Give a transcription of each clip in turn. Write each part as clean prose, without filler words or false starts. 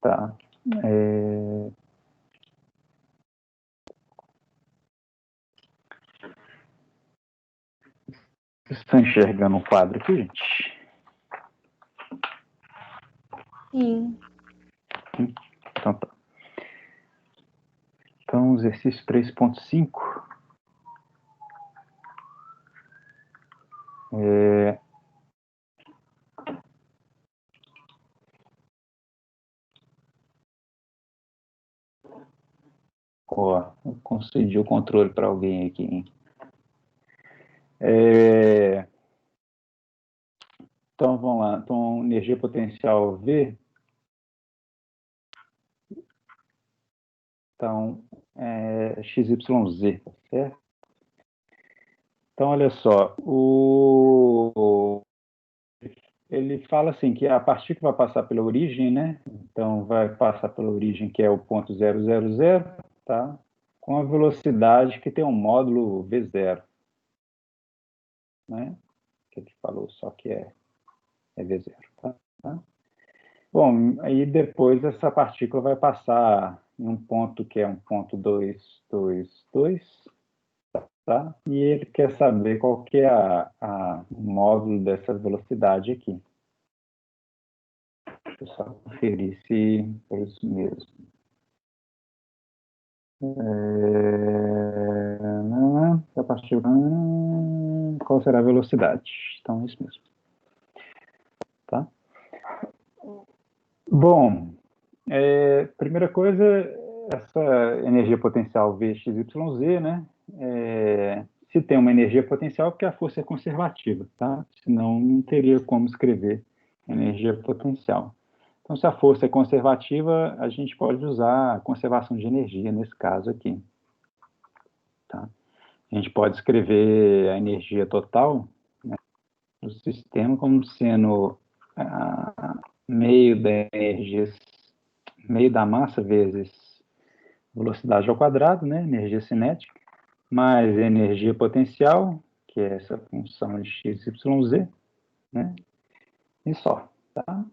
Tá. Vocês estão enxergando o quadro aqui, gente? Sim. Então tá. Então, exercício 3.5. Ó, eu concedi o controle para alguém aqui, hein? Então, vamos lá. Então, energia potencial V. Então, XYZ, tá certo? Então, olha só. Ele fala assim que a partícula vai passar pela origem, né? Então, vai passar pela origem, que é o ponto 000, tá? Com a velocidade que tem um módulo V0, né? Que ele falou, só que é V0, tá? Bom, aí depois essa partícula vai passar em um ponto que é um ponto 222, tá? E ele quer saber qual que é o módulo dessa velocidade aqui. Deixa eu só conferir se é isso mesmo. A partícula, qual será a velocidade? Então, é isso mesmo. Tá? Bom, primeira coisa, essa energia potencial VXYZ, né? Se tem uma energia potencial, porque a força é conservativa, tá? Senão não teria como escrever energia potencial. Então, se a força é conservativa, a gente pode usar a conservação de energia nesse caso aqui, tá? A gente pode escrever a energia total, né, do sistema como sendo meio da massa vezes velocidade ao quadrado, né, energia cinética, mais energia potencial, que é essa função de x, y, z, né, e só, tá?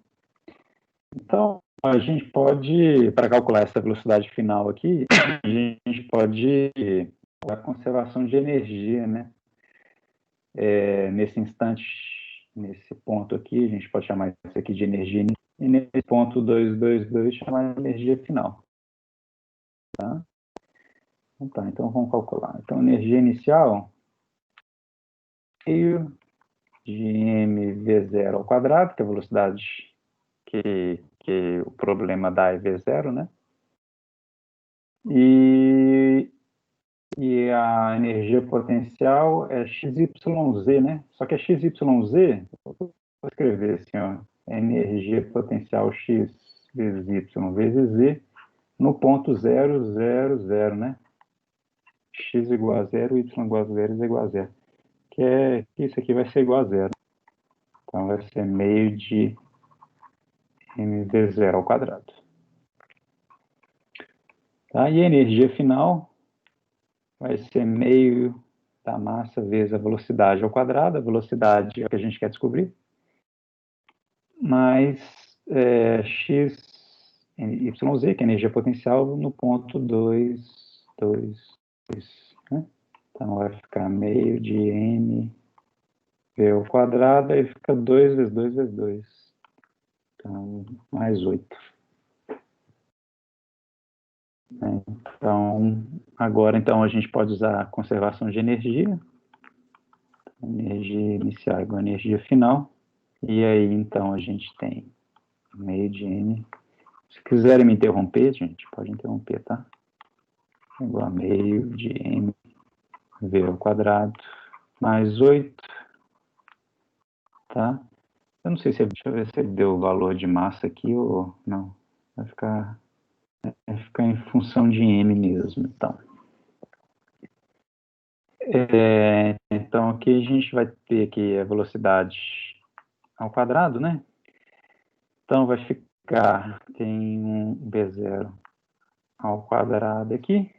Então, a gente pode, para calcular essa velocidade final aqui, a gente pode a conservação de energia, né? Nesse instante, nesse ponto aqui, a gente pode chamar isso aqui de energia, e nesse ponto 222 chamar de energia final. Tá? Então vamos calcular. Então, energia inicial, meio de mv0 ao quadrado, que é a velocidade que o problema dá é v0, né? E a energia potencial é XYZ, né? Só que a XYZ, vou escrever assim, ó, energia potencial X vezes Y vezes Z no ponto 000, né? X igual a 0, Y igual a 0, Z igual a 0. Que isso aqui vai ser igual a 0. Então, vai ser meio de mv0 ao quadrado. Tá? E a energia final vai ser meio da massa vezes a velocidade ao quadrado. A velocidade é o que a gente quer descobrir. Mais x YZ, que é a energia potencial, no ponto 2, 2, 2, né? Então, vai ficar meio de m v ao quadrado, aí fica 2 vezes 2 vezes 2. Então, mais 8. Então, agora, então, a gente pode usar a conservação de energia. Energia inicial igual a energia final. E aí, então, a gente tem meio de m. Se quiserem me interromper, gente, pode interromper, tá? Igual a meio de m v ao quadrado mais 8, tá? Eu não sei se, deixa eu ver se ele deu o valor de massa aqui ou não. Vai ficar em função de m mesmo, então. Então, aqui a gente vai ter aqui a velocidade ao quadrado, né? Então, vai ficar, tem um B0 ao quadrado aqui,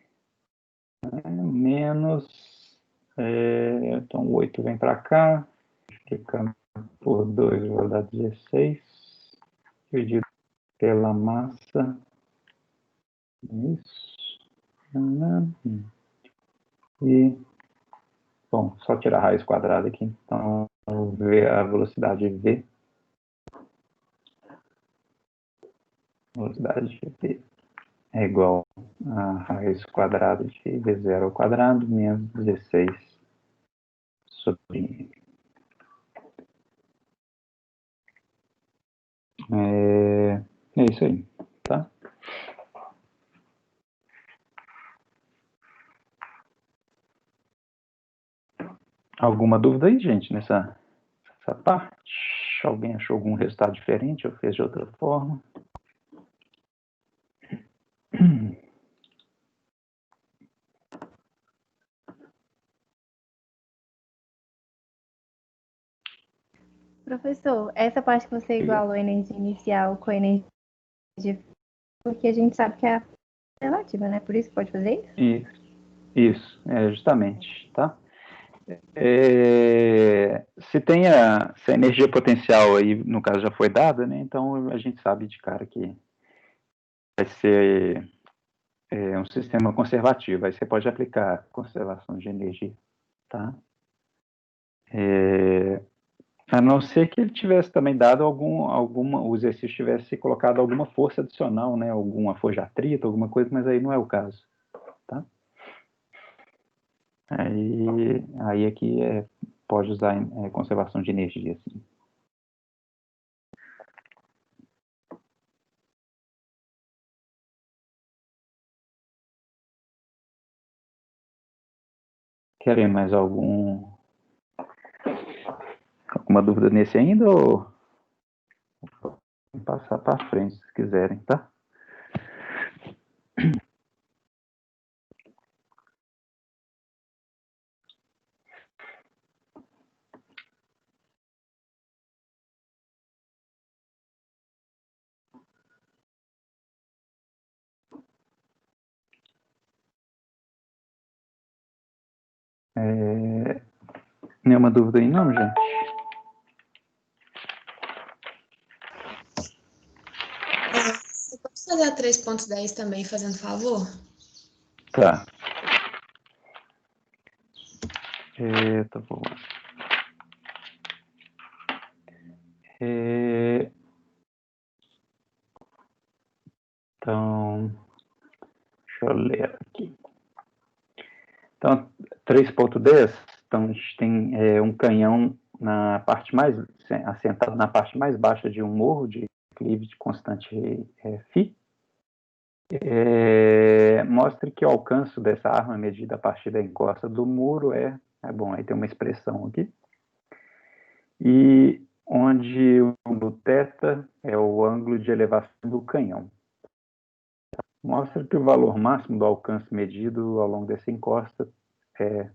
né? Menos, então 8 vem para cá, multiplicando por 2 vai dar 16, dividido pela massa. Isso. E, bom, só tirar a raiz quadrada aqui. Então, vamos ver a velocidade V. Velocidade de V é igual a raiz quadrada de V0 ao quadrado menos 16 sobre é isso aí, tá? Alguma dúvida aí, gente, nessa parte? Alguém achou algum resultado diferente ou fez de outra forma? Professor, essa parte que você igualou a energia inicial com a energia, porque a gente sabe que é relativa, né? Por isso que pode fazer isso? Isso, justamente, tá? Se a energia potencial aí, no caso, já foi dada, né? Então a gente sabe de cara que vai ser um sistema conservativo. Aí você pode aplicar conservação de energia, tá? A não ser que ele tivesse também dado o exercício tivesse colocado alguma força adicional, né? Alguma força de atrito, alguma coisa, mas aí não é o caso, tá? Aí aqui pode usar conservação de energia, assim. Querem mais alguma dúvida nesse ainda ou passar para frente, se quiserem, tá? Nenhuma dúvida aí não, gente? Você pode fazer a 3.10 também, fazendo favor? Tá. Tá bom. Então, deixa eu ler aqui. Então, 3.10, então a gente tem um canhão na parte mais assentado na parte mais baixa de um morro de declive de constante φ. Mostra que o alcance dessa arma medida a partir da encosta do muro bom, aí tem uma expressão aqui. E onde o θ é o ângulo de elevação do canhão. Mostra que o valor máximo do alcance medido ao longo dessa encosta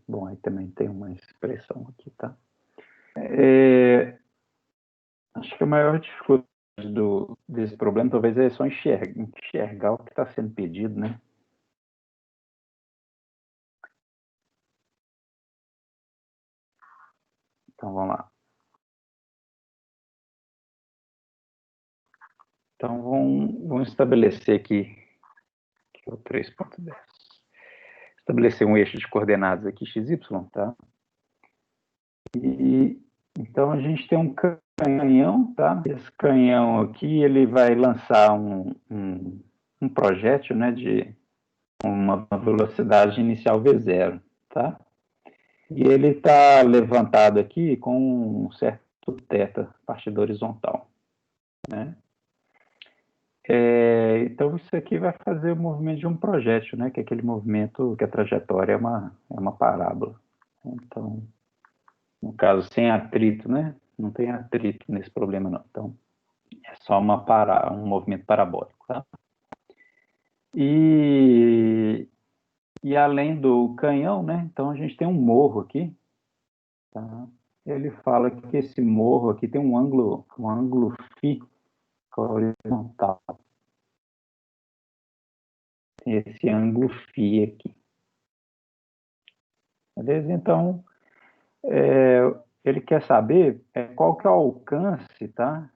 bom, aí também tem uma expressão aqui, tá? Acho que a maior dificuldade desse problema talvez é só enxergar o que está sendo pedido, né? Então, vamos lá. Então, vamos estabelecer aqui, que é o 3.10. Estabelecer um eixo de coordenadas aqui, x, y, tá? Então, a gente tem um canhão, tá? Esse canhão aqui, ele vai lançar um projétil, né, de uma velocidade inicial V0, tá? E ele está levantado aqui com um certo θ, partida horizontal, né? Então, isso aqui vai fazer o movimento de um projétil, né? Que é aquele movimento que a trajetória é uma parábola. Então, no caso, sem atrito, né? Não tem atrito nesse problema, não. Então, é só um movimento parabólico, tá? E além do canhão, né? Então, a gente tem um morro aqui, tá? Ele fala que esse morro aqui tem um ângulo φ horizontal. Esse ângulo φ aqui. Beleza? Então, ele quer saber qual que é o alcance, tá?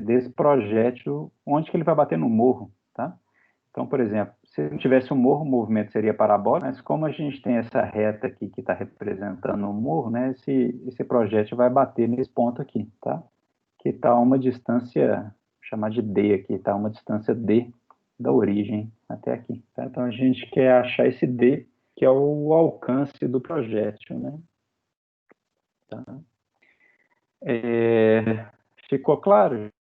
Desse projétil, onde que ele vai bater no morro, tá? Então, por exemplo, se não tivesse um morro, o movimento seria parabólico, mas como a gente tem essa reta aqui que está representando o morro, né, esse projétil vai bater nesse ponto aqui, tá? Que está a uma distância, vou chamar de D aqui, está a uma distância D da origem até aqui, tá? Então, a gente quer achar esse D, que é o alcance do projétil, né? Tá? Ficou claro?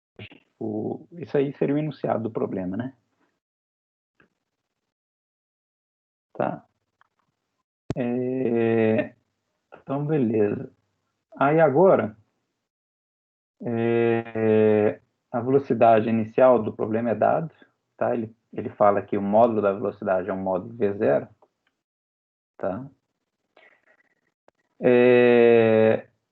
Isso aí seria o enunciado do problema, né? Tá? Então, beleza. Aí agora, a velocidade inicial do problema é dado, tá? Ele fala que o módulo da velocidade é um módulo V0, tá?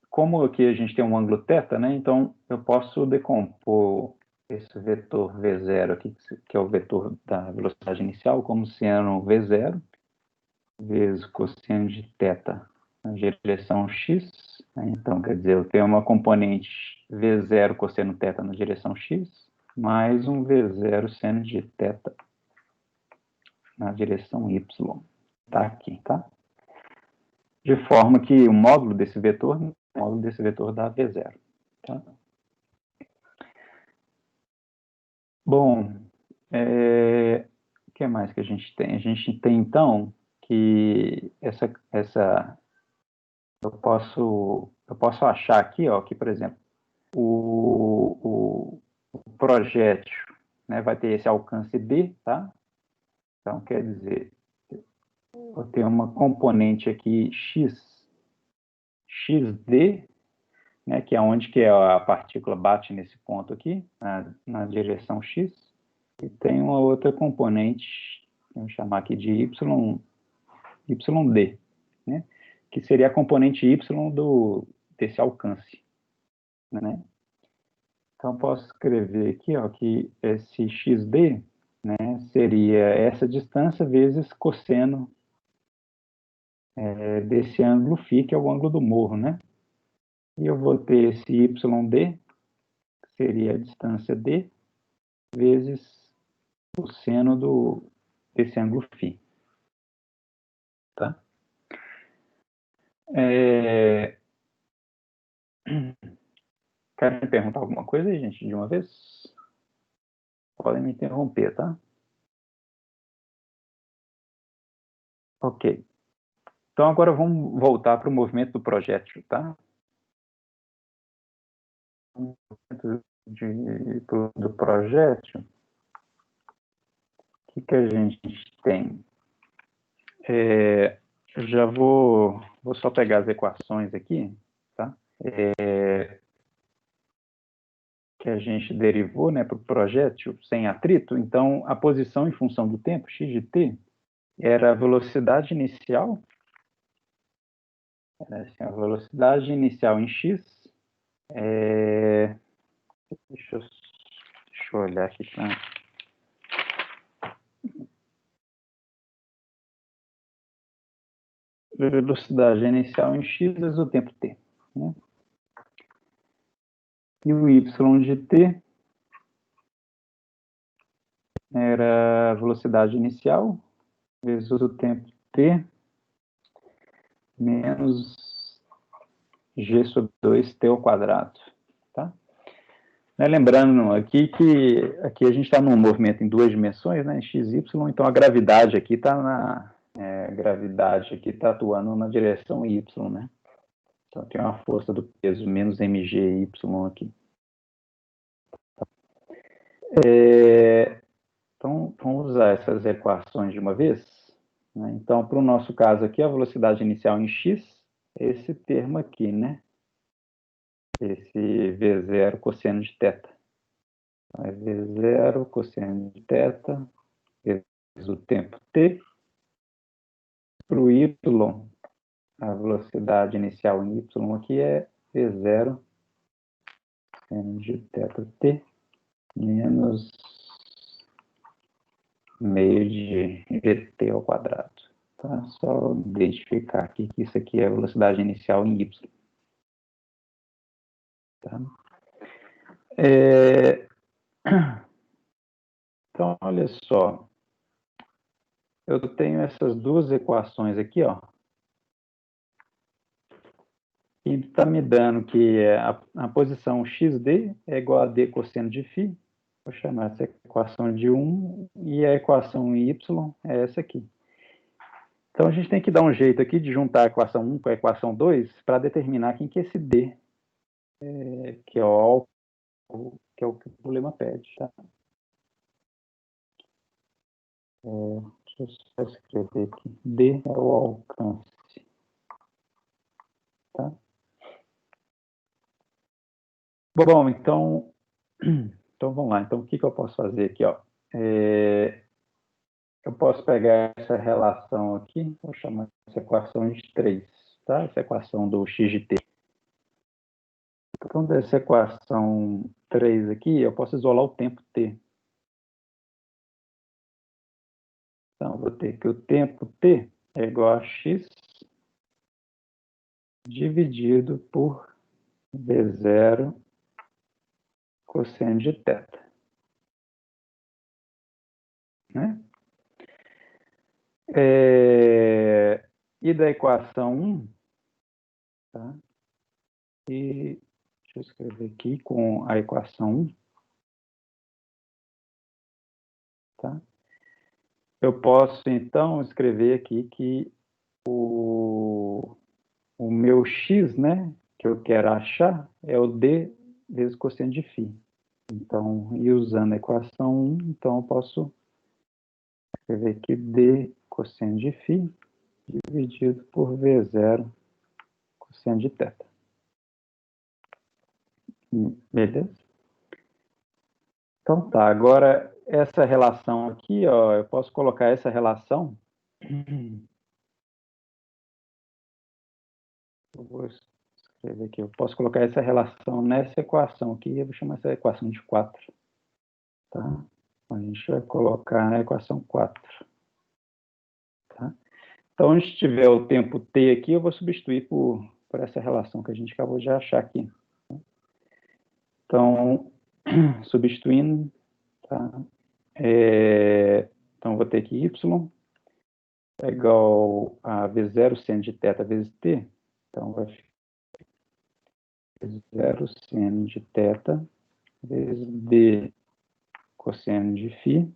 Como aqui a gente tem um ângulo θ, né? Então, eu posso decompor esse vetor V0 aqui, que é o vetor da velocidade inicial, como sendo V0 vezes cosseno de θ na direção x. Então, quer dizer, eu tenho uma componente V0 cosseno θ na direção x, mais um V0 seno de θ na direção y. Tá aqui, tá? De forma que o módulo desse vetor dá V0. Tá? Bom, o que mais que a gente tem? A gente tem, então, que eu posso achar aqui, ó, que, por exemplo, o projétil, né, vai ter esse alcance D, tá? Então, quer dizer, eu tenho uma componente aqui xd, né, que é onde que a partícula bate nesse ponto aqui, na direção x, e tem uma outra componente, vamos chamar aqui de yd, né, que seria a componente y desse alcance, né? Então, posso escrever aqui, ó, que esse xd, né, seria essa distância vezes cosseno desse ângulo φ, que é o ângulo do morro, né? E eu vou ter esse yd, que seria a distância d, vezes o seno desse ângulo φ. Tá? Querem me perguntar alguma coisa aí, gente, de uma vez? Podem me interromper, tá? Ok. Então, agora vamos voltar para o movimento do projétil, tá? O movimento do projétil, o que a gente tem? Eu já vou só pegar as equações aqui, tá? Que a gente derivou, né, para o projétil sem atrito. Então, a posição em função do tempo, x de t, era a velocidade inicial, assim, a velocidade inicial em x, deixa eu olhar aqui, tá? Velocidade inicial em x vezes o tempo t, né? E o y de t era a velocidade inicial vezes o tempo t menos g sobre 2t ao quadrado, tá? Lembrando aqui que aqui a gente está num movimento em duas dimensões, né, x, y, então a gravidade aqui está atuando na direção y, né? Então tem uma força do peso menos mgy aqui. Então vamos usar essas equações de uma vez, né? Então, para o nosso caso aqui, a velocidade inicial em x é esse termo aqui, né? Esse V0 cosseno de θ. Então, é V0 cosseno de θ vezes o tempo t. Para o y, a velocidade inicial em y aqui é V0 cosseno de θt menos meio de gt ao quadrado. Tá? Só identificar aqui que isso aqui é a velocidade inicial em y. Tá? Então, olha só. Eu tenho essas duas equações aqui, ó. E está me dando que a posição xd é igual a d cosseno de φ. Vou chamar essa equação de 1 e a equação y é essa aqui. Então, a gente tem que dar um jeito aqui de juntar a equação 1 com a equação 2 para determinar quem que é esse d, que é o que o problema pede. Tá? Deixa eu só escrever aqui. D é o alcance. Tá? Bom, então vamos lá. Então, o que eu posso fazer aqui? Ó? Eu posso pegar essa relação aqui, vou chamar essa equação de 3, tá? Essa equação do x de t. Então, dessa equação 3 aqui, eu posso isolar o tempo t. Então, eu vou ter que o tempo t é igual a x dividido por v0 cosseno de θ. Né? E da equação 1, tá? E deixa eu escrever aqui com a equação 1. Tá? Eu posso, então, escrever aqui que o meu x, né, que eu quero achar, é o d vezes cosseno de φ. Então, e usando a equação 1, então eu posso escrever aqui d cosseno de φ dividido por v0 cosseno de θ. Beleza? Então tá, agora essa relação aqui, ó, eu posso colocar essa relação. Eu vou escrever aqui, eu posso colocar essa relação nessa equação aqui, eu vou chamar essa equação de 4. Tá? A gente vai colocar na equação 4. Tá? Então, onde tiver o tempo t aqui, eu vou substituir por essa relação que a gente acabou de achar aqui. Então, substituindo, tá? Então, vou ter que y é igual a v0 seno de θ vezes t. Então, vai ficar v0 seno de θ vezes d cosseno de φ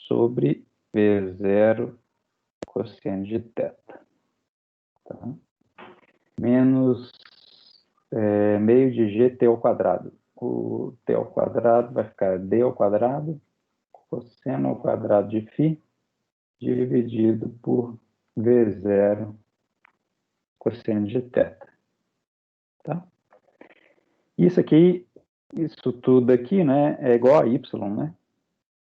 sobre v0 cosseno de θ. Tá? Menos meio de gt ao quadrado. O t ao quadrado vai ficar d ao quadrado, cosseno ao quadrado de φ, dividido por v0 cosseno de θ. Tá? Isso tudo aqui, né, é igual a y, né?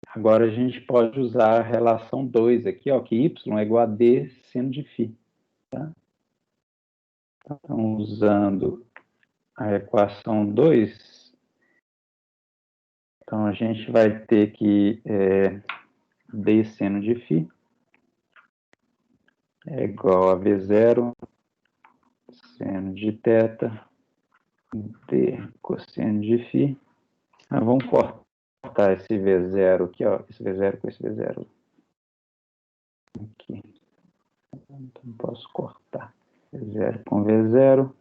Agora a gente pode usar a relação 2 aqui, ó, que y é igual a d seno de φ. Tá? Então, usando a equação 2, então a gente vai ter que d seno de φ é igual a v0 seno de θ d cosseno de φ. Vamos cortar esse v0 aqui, ó, esse v0 com esse v0 aqui. Então, posso cortar v0 com v0,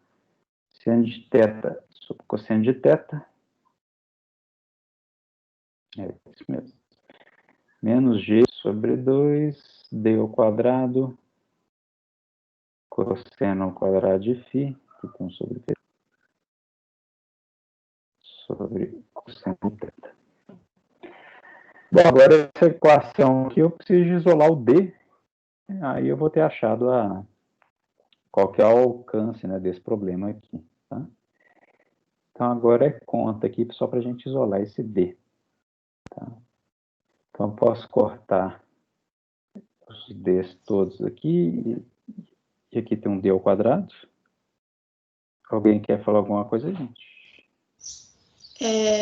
seno de θ sobre cosseno de θ. É isso mesmo. Menos g sobre 2, d ao quadrado, cosseno ao quadrado de φ, que tem sobre v sobre cosseno de θ. Bom, agora essa equação aqui eu preciso isolar o d, aí eu vou ter achado qual que é o alcance, né, desse problema aqui. Tá? Então agora é conta aqui só para a gente isolar esse d. Tá? Então eu posso cortar os d's todos aqui, e aqui tem um d ao quadrado. Alguém quer falar alguma coisa, gente?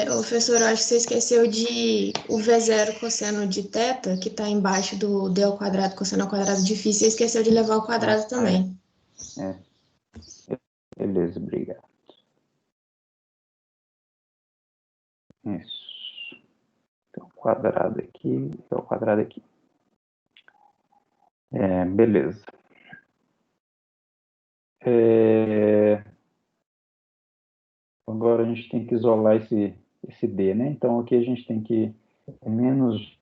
Professor, eu acho que você esqueceu de o v0 cosseno de θ, que está embaixo do d ao quadrado cosseno ao quadrado de φ, você esqueceu de levar ao quadrado também. Beleza, obrigado. Isso. Então, quadrado aqui, o quadrado aqui. Beleza. Agora a gente tem que isolar esse D, né? Então aqui a gente tem que menos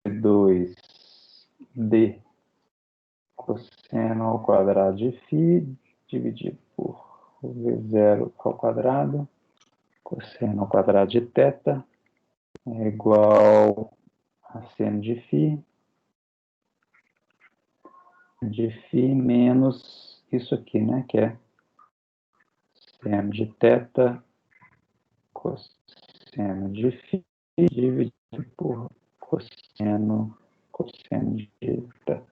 G2D cosseno ao quadrado de φ dividido por V0 ao quadrado cosseno ao quadrado de θ é igual a seno de φ menos isso aqui, né? Que é seno de θ cosseno de φ dividido por cosseno de θ.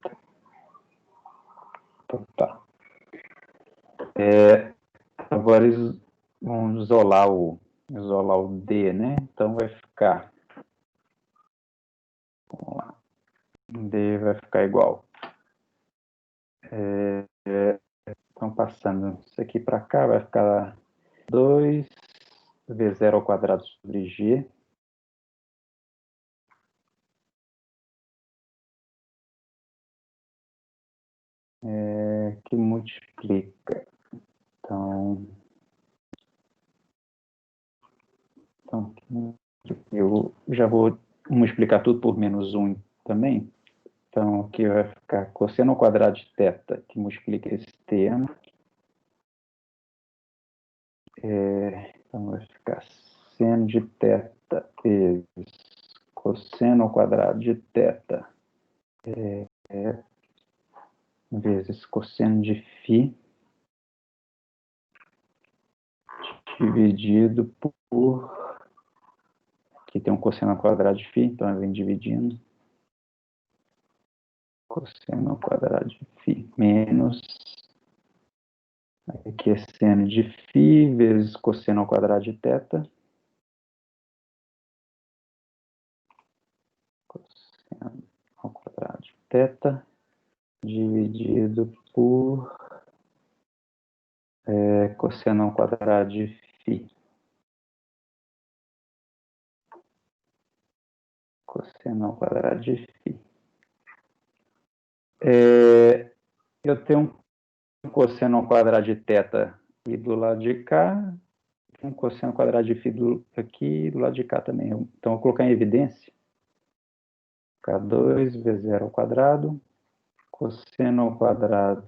Então, tá. Agora vamos isolar o D, né? Então vai ficar, vamos lá, D vai ficar igual. Então passando isso aqui para cá, vai ficar 2 V0 ao quadrado sobre G. Que multiplica. Então, eu já vou multiplicar tudo por menos 1 também. Então, aqui vai ficar cosseno ao quadrado de θ, que multiplica esse termo. Então, vai ficar seno de θ vezes cosseno ao quadrado de θ vezes cosseno de φ dividido por... Aqui tem um cosseno ao quadrado de φ, então eu venho dividindo. Cosseno ao quadrado de φ menos... Aqui é seno de φ vezes cosseno ao quadrado de θ. Cosseno ao quadrado de θ dividido por cosseno ao quadrado de φ. Cosseno ao quadrado de φ. Eu tenho um cosseno ao quadrado de θ e do lado de cá, um cosseno ao quadrado de φ aqui e do lado de cá também. Então, eu vou colocar em evidência. K2 V0 ao quadrado, cosseno ao quadrado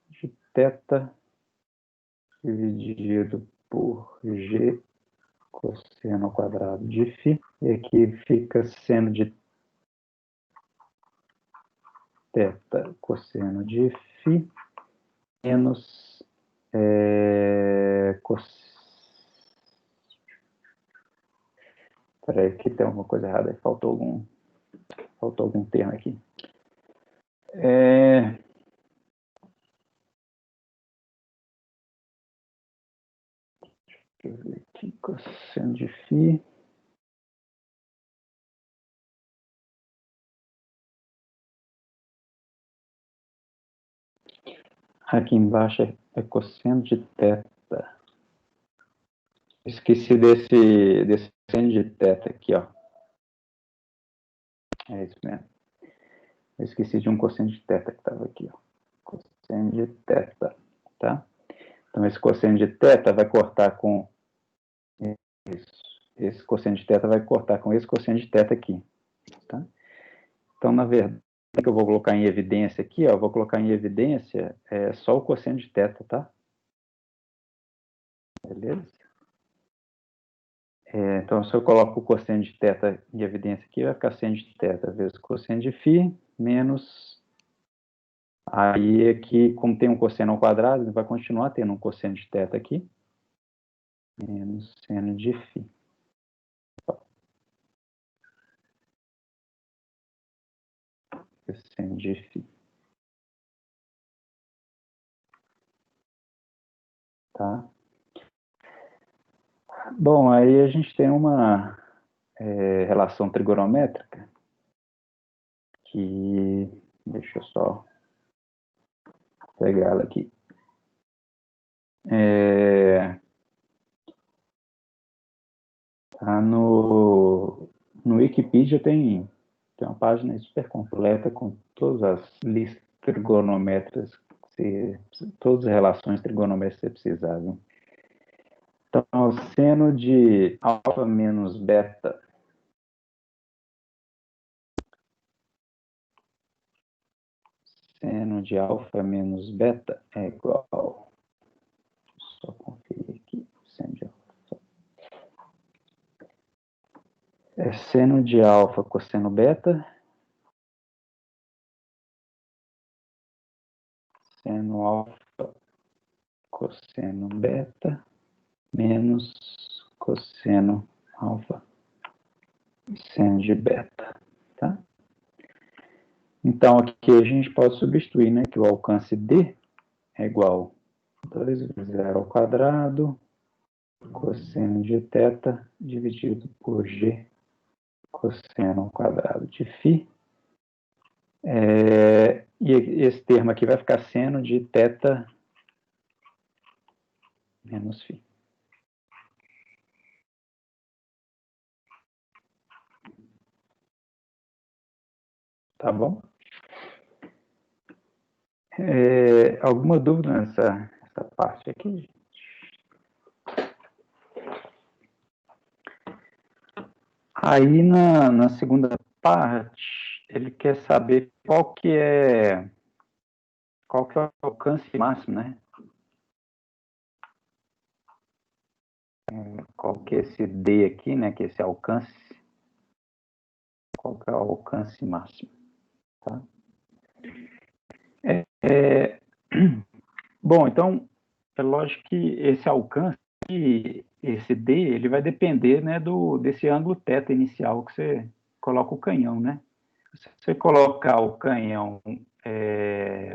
de θ dividido por G cosseno ao quadrado de φ. E aqui fica seno de θ cosseno de φ menos Peraí, aqui tem alguma coisa errada. Faltou algum termo aqui. Deixa eu ver aqui, cosseno de φ. Aqui embaixo é cosseno de θ. Esqueci desse cosseno de θ aqui, ó. É isso mesmo. Eu esqueci de um cosseno de θ que estava aqui, ó. Cosseno de θ, tá? Então, esse cosseno de θ vai cortar com isso. Esse cosseno de θ vai cortar com esse cosseno de θ aqui, tá? Então, na verdade, o que eu vou colocar em evidência aqui, ó, eu vou colocar em evidência só o cosseno de θ, tá? Beleza? Então, se eu coloco o cosseno de θ em evidência aqui, vai ficar seno de θ vezes cosseno de φ menos... Aí, aqui, como tem um cosseno ao quadrado, ele vai continuar tendo um cosseno de θ aqui, menos seno de φ. Seno de φ. Tá? Bom, aí a gente tem uma relação trigonométrica que... Deixa eu só pegar ela aqui. Tá no Wikipedia tem uma página super completa com todas as listas trigonométricas, todas as relações trigonométricas que você precisar. Viu? Então, o seno de alfa menos beta seno de alfa menos beta é igual, só conferir aqui, seno de alfa, é seno de alfa cosseno beta, seno alfa cosseno beta, menos cosseno alfa seno de beta, tá? Então, aqui a gente pode substituir, né, que o alcance D é igual a 2 vezes 0 ao quadrado, cosseno de θ dividido por G cosseno ao quadrado de φ. E esse termo aqui vai ficar seno de θ menos φ. Tá bom? Alguma dúvida nessa parte aqui? Aí, na segunda parte, ele quer saber qual que é o alcance máximo, né? Qual que é esse D aqui, né? Que é esse alcance. Qual que é o alcance máximo, tá? Bom, então, é lógico que esse alcance, esse D, ele vai depender, né, desse ângulo θ inicial que você coloca o canhão, né? Se você colocar o canhão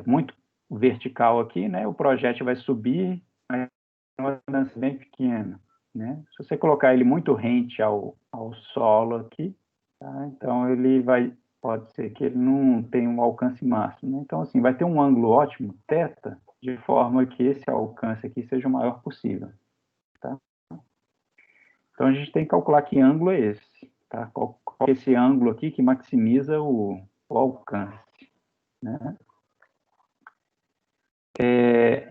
muito vertical aqui, né, o projétil vai subir, mas é uma distância bem pequena, né? Se você colocar ele muito rente ao solo aqui, tá? Então pode ser que ele não tenha um alcance máximo, né? Então, assim, vai ter um ângulo ótimo, θ, de forma que esse alcance aqui seja o maior possível, tá? Então, a gente tem que calcular que ângulo é esse, tá? Qual é esse ângulo aqui que maximiza o alcance, né?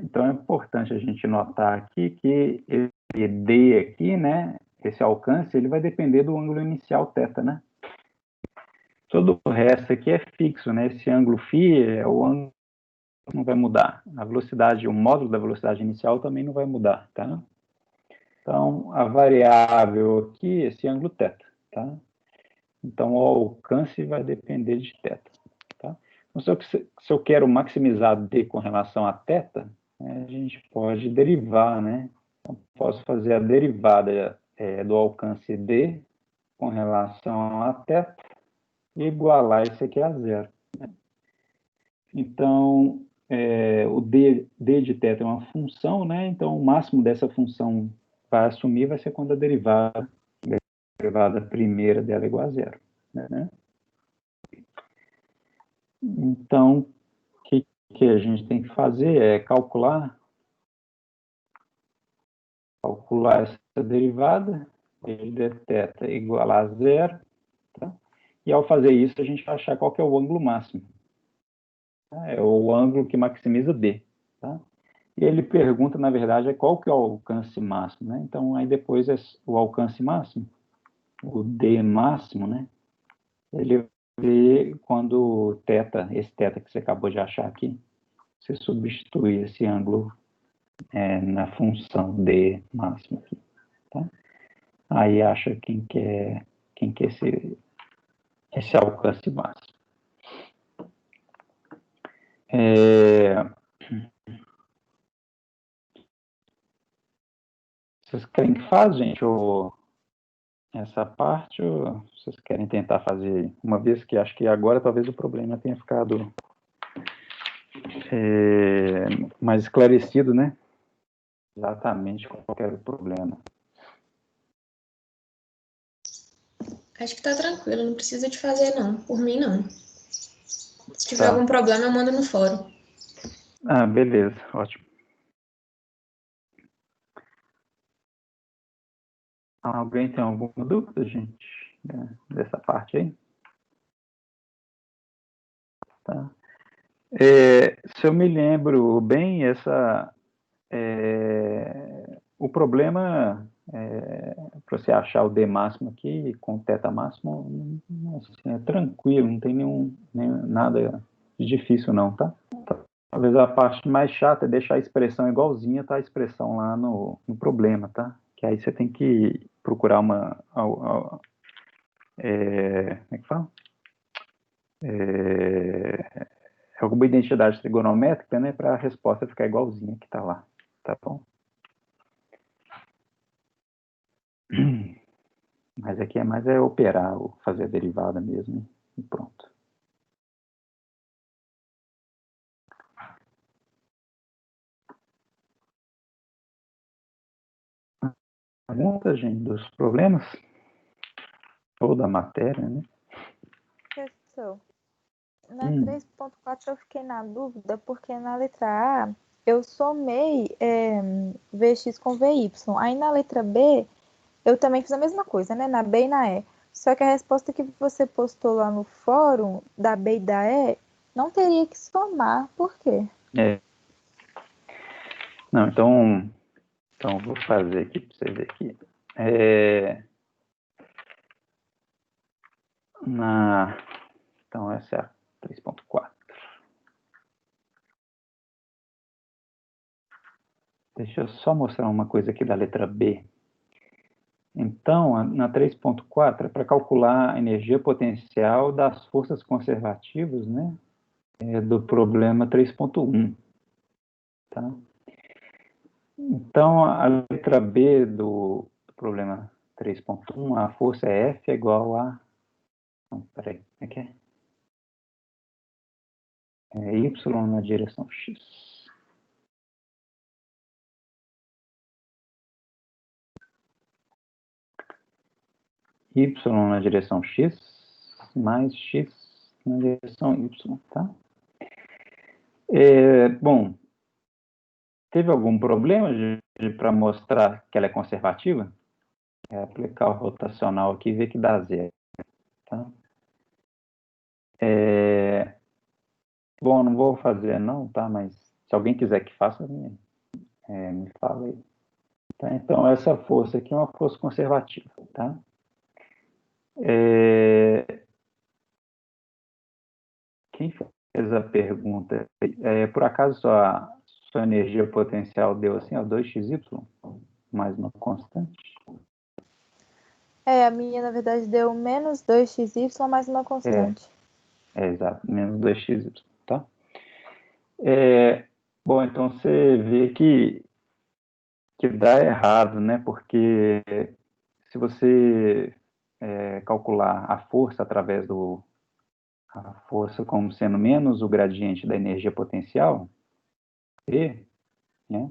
Então, é importante a gente notar aqui que esse D aqui, né, esse alcance, ele vai depender do ângulo inicial θ, né? Todo o resto aqui é fixo, né? Esse ângulo φ é o ângulo que não vai mudar. A velocidade, o módulo da velocidade inicial também não vai mudar, tá? Então, a variável aqui é esse ângulo θ, tá? Então, o alcance vai depender de θ, tá? Então, se eu quero maximizar D com relação a θ, a gente pode derivar, né? Então, posso fazer a derivada do alcance D com relação a θ e igualar isso aqui a zero. Né? Então, o D de θ é uma função, né? Então, o máximo dessa função vai assumir vai ser quando a derivada primeira dela é igual a zero. Né? Então, o que a gente tem que fazer é calcular essa derivada, d de θ igual a zero, tá? E ao fazer isso, a gente vai achar qual que é o ângulo máximo. Tá? É o ângulo que maximiza D. Tá? E ele pergunta, na verdade, qual que é o alcance máximo. Né? Então, aí depois o alcance máximo, o D máximo, né? Ele vê quando esse θ que você acabou de achar aqui, você substitui esse ângulo na função D máximo aqui. Tá? Aí acha quem que é esse alcance máximo. Vocês querem que faça, gente, essa parte, ou vocês querem tentar fazer, uma vez que acho que agora talvez o problema tenha ficado mais esclarecido, né? Exatamente qual era o problema. Acho que tá tranquilo, não precisa de fazer não, por mim não. Se tiver algum problema, eu mando no fórum. Ah, beleza, ótimo. Alguém tem alguma dúvida, gente, dessa parte aí? Tá. Se eu me lembro bem, o problema para você achar o D máximo aqui com o θ máximo, assim, é tranquilo, não tem nada de difícil não, tá? Talvez a parte mais chata é deixar a expressão igualzinha, tá? A expressão lá no problema, tá? Que aí você tem que procurar como é que fala? Alguma identidade trigonométrica, né? Para a resposta ficar igualzinha que tá lá, tá bom? Mas aqui mais operar, ou fazer a derivada mesmo, e pronto. Pergunta, gente, dos problemas? Ou da matéria, né? Professor, na 3.4 eu fiquei na dúvida, porque na letra A eu somei Vx com Vy. Aí na letra B eu também fiz a mesma coisa, né? Na B e na E. Só que a resposta que você postou lá no fórum, da B e da E, não teria que somar. Por quê? Não, então vou fazer aqui para você ver aqui. Então essa é a 3.4. Deixa eu só mostrar uma coisa aqui da letra B. Então, na 3.4 é para calcular a energia potencial das forças conservativas, né? Do problema 3.1. Tá? Então, a letra B do problema 3.1, a força é F é igual a... Não, peraí, como é que é? Y na direção X. Y na direção X mais X na direção Y, tá? Bom, teve algum problema para mostrar que ela é conservativa? Aplicar o rotacional aqui e ver que dá zero, tá? Bom, não vou fazer não, tá? Mas se alguém quiser que faça, me fala aí. Tá? Então, essa força aqui é uma força conservativa, tá? Quem fez a pergunta? Por acaso sua energia potencial deu assim, ó, 2xy, mais uma constante? A minha, na verdade, deu menos 2xy mais uma constante. Exato, menos 2xy, tá? Bom, então você vê que dá errado, né? Porque se você calcular a força através a força como sendo menos o gradiente da energia potencial, E, né?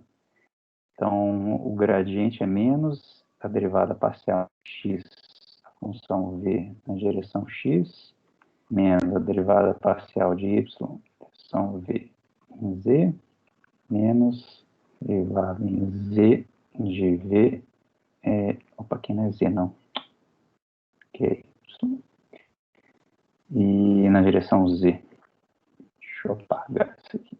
Então, o gradiente é menos a derivada parcial x, a função v na direção x, menos a derivada parcial de y, função v em z, menos derivada em z de v, opa, aqui não é z não, que é y, e na direção z. Deixa eu apagar isso aqui.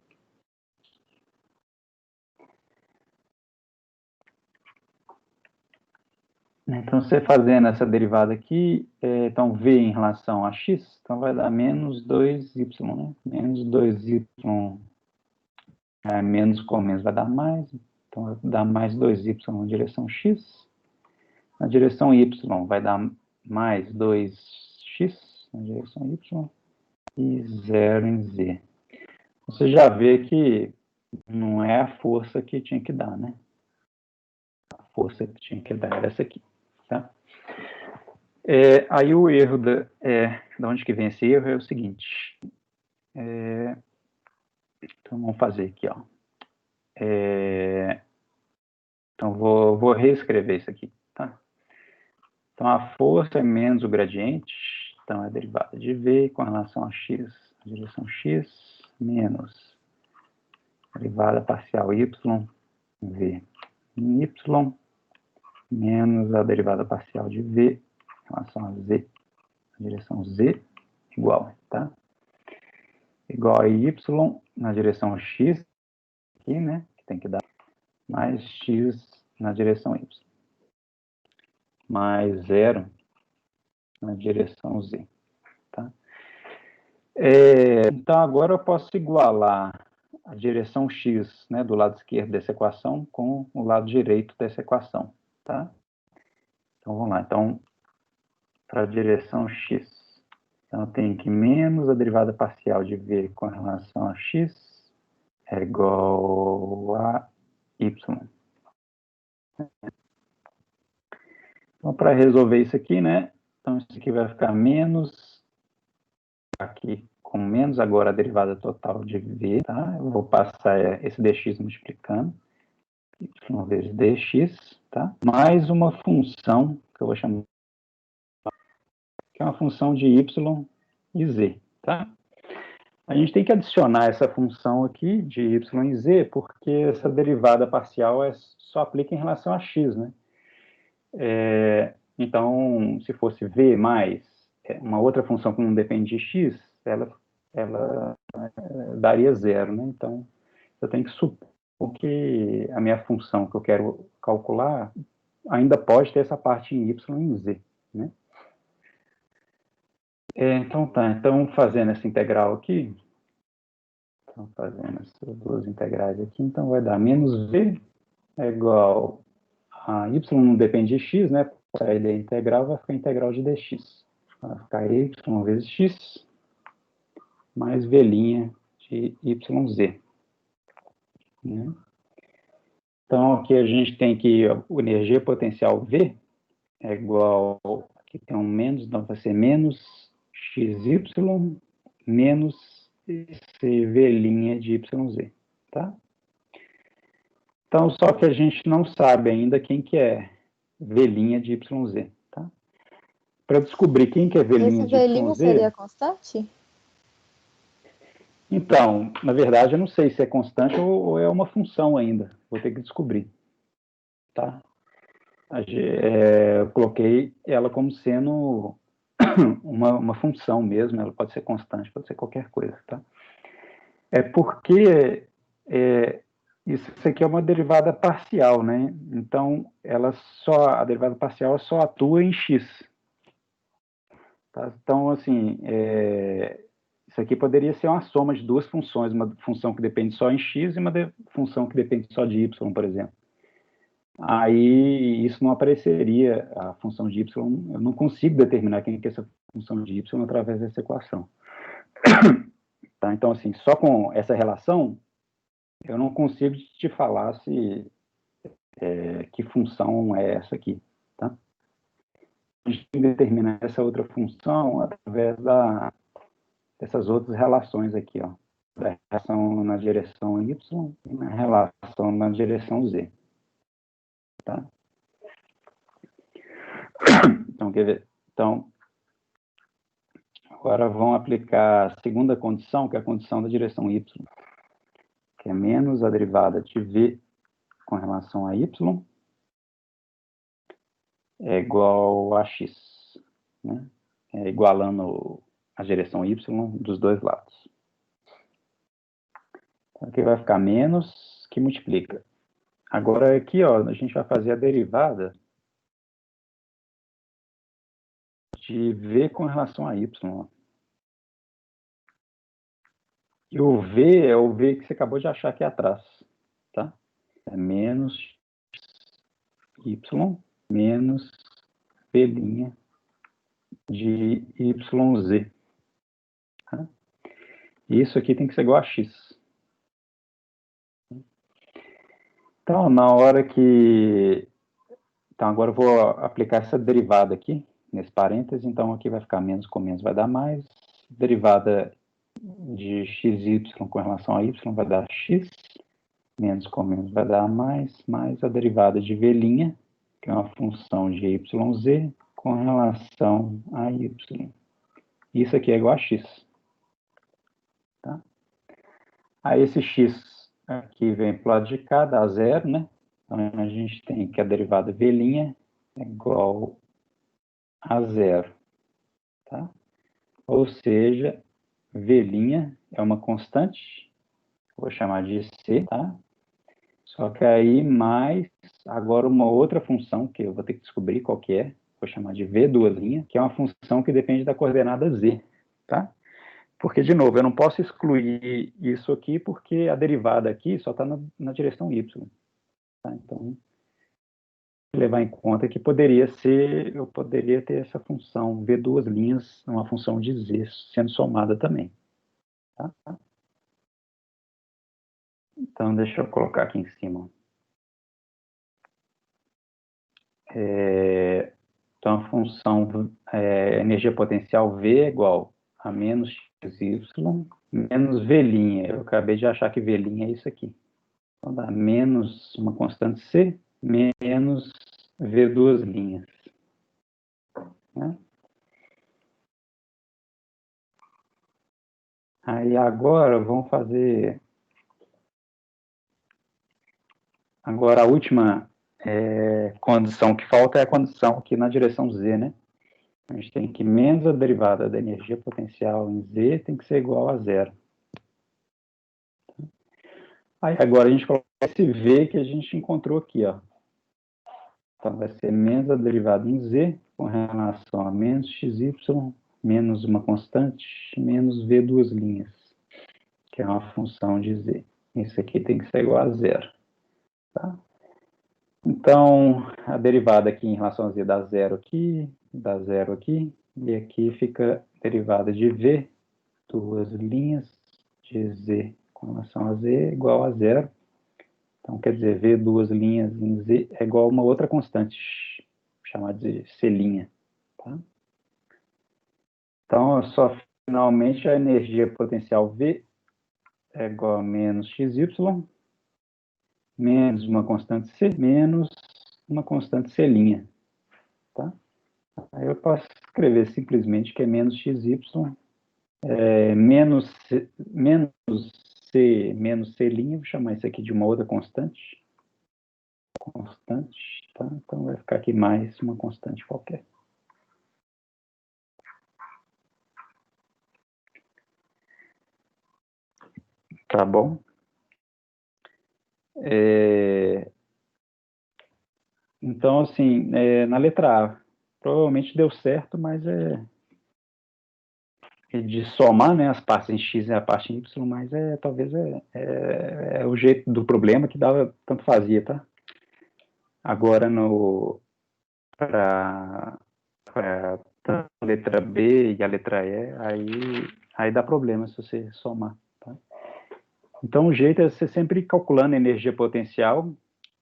Então, você fazendo essa derivada aqui, então v em relação a x, então vai dar menos 2y, né? Menos 2y, menos com menos vai dar mais, então vai dar mais 2y na direção x. Na direção y vai dar mais 2x na direção y e 0 em z. Você já vê que não é a força que tinha que dar, né? A força que tinha que dar era essa aqui, tá? Aí o erro da onde que vem esse erro é o seguinte. Então vamos fazer aqui, ó. Então vou reescrever isso aqui, tá? Então a força é menos o gradiente, então é a derivada de v com relação a x, a direção x, menos a derivada parcial y, v em y, menos a derivada parcial de v em relação a z, na direção z, igual, tá? Igual a y na direção x, aqui, né, que tem que dar, mais x na direção y, mais 0 na direção z, tá? Então, agora eu posso igualar a direção x, né, do lado esquerdo dessa equação com o lado direito dessa equação, tá? Então, vamos lá. Então, para a direção x, então, eu tenho que menos a derivada parcial de v com relação a x é igual a y. Então, para resolver isso aqui, né? Então, isso aqui vai ficar menos, aqui com menos agora a derivada total de v, tá? Eu vou passar esse dx multiplicando, y vezes dx, tá? Mais uma função, que eu vou chamar, que é uma função de y e z, tá? A gente tem que adicionar essa função aqui de y e z, porque essa derivada parcial só aplica em relação a x, né? Então, se fosse v mais uma outra função que não depende de x, ela daria 0, né? Então, eu tenho que supor que a minha função que eu quero calcular ainda pode ter essa parte em y e em z, né? Então, tá. Então, fazendo essa integral aqui, então, fazendo essas duas integrais aqui, então vai dar menos v é igual a y não depende de x, né? Para ele é integral, vai ficar integral de dx. Vai ficar y vezes x mais v' de yz. Né? Então, aqui a gente tem que a energia potencial V é igual, aqui tem um menos, então vai ser menos xy menos esse v' de yz, tá? Então, só que a gente não sabe ainda quem que é v' de yz, tá? Para descobrir quem que é v' de yz... Esse v' seria constante? Então, na verdade, eu não sei se é constante ou é uma função ainda. Vou ter que descobrir, tá? Eu coloquei ela como sendo uma função mesmo, ela pode ser constante, pode ser qualquer coisa, tá? É porque isso aqui é uma derivada parcial, né? Então, a derivada parcial só atua em x. Tá? Então, assim, isso aqui poderia ser uma soma de duas funções, uma função que depende só em x e uma função que depende só de y, por exemplo. Aí isso não apareceria, a função de y, eu não consigo determinar quem é essa função de y através dessa equação. Tá? Então, assim, só com essa relação, eu não consigo te falar que função é essa aqui. Tá? A gente tem que determinar essa outra função através dessas outras relações aqui, ó, da relação na direção y e na relação na direção z. Tá? Então, quer ver? Então, agora vamos aplicar a segunda condição, que é a condição da direção y, que é menos a derivada de v com relação a y é igual a x, né? Igualando a direção y dos dois lados. Então, aqui vai ficar menos que multiplica. Agora aqui, ó, a gente vai fazer a derivada de v com relação a y. Ó. E o v é o v que você acabou de achar aqui atrás, tá? É menos y menos v' de yz. Tá? Isso aqui tem que ser igual a x. Então, na hora que... Então, agora eu vou aplicar essa derivada aqui, nesse parêntese. Então, aqui vai ficar menos com menos vai dar mais. Derivada de xy com relação a y vai dar x. Menos com menos vai dar mais a derivada de v', que é uma função de yz, com relação a y. Isso aqui é igual a x. Tá? Aí esse x aqui vem para o lado de cá, dá 0, né? Então, a gente tem que a derivada V' é igual a zero, tá? Ou seja, V' é uma constante, vou chamar de C, tá? Só que aí mais agora uma outra função que eu vou ter que descobrir qual que é, vou chamar de V', que é uma função que depende da coordenada Z, tá? Porque, de novo, eu não posso excluir isso aqui porque a derivada aqui só está na direção Y, tá? Então, levar em conta que eu poderia ter essa função V', uma função de Z, sendo somada também. Tá? Então, deixa eu colocar aqui em cima. Então, a função energia potencial V é igual a menos XY menos V'. Eu acabei de achar que V' é isso aqui. Então, dá menos uma constante C menos V'. Né? Aí agora vamos fazer... Agora a última condição que falta é a condição aqui na direção Z, né? A gente tem que menos a derivada da energia potencial em Z tem que ser igual a zero. Aí agora a gente coloca esse V que a gente encontrou aqui, ó. Então vai ser menos a derivada em Z com relação a menos XY menos uma constante menos V', que é uma função de Z. Isso aqui tem que ser igual a zero. Tá? Então, a derivada aqui em relação a Z dá zero aqui, e aqui fica derivada de V, de Z com relação a Z igual a zero. Então, quer dizer, V em Z é igual a uma outra constante, chamada de C'. Tá? Então, só finalmente a energia potencial V é igual a menos XY, menos uma constante C, menos uma constante C'. Tá? Aí eu posso escrever simplesmente que é menos XY, menos C, vou chamar isso aqui de uma outra constante. Tá? Então vai ficar aqui mais uma constante qualquer. Tá bom? Então, assim, na letra A, provavelmente deu certo, mas de somar, né, as partes em X e a parte em Y, mas talvez é o jeito do problema que dava, tanto fazia, tá? Agora, para a letra B e a letra E, aí dá problema se você somar, tá? Então, o jeito é você sempre ir calculando a energia potencial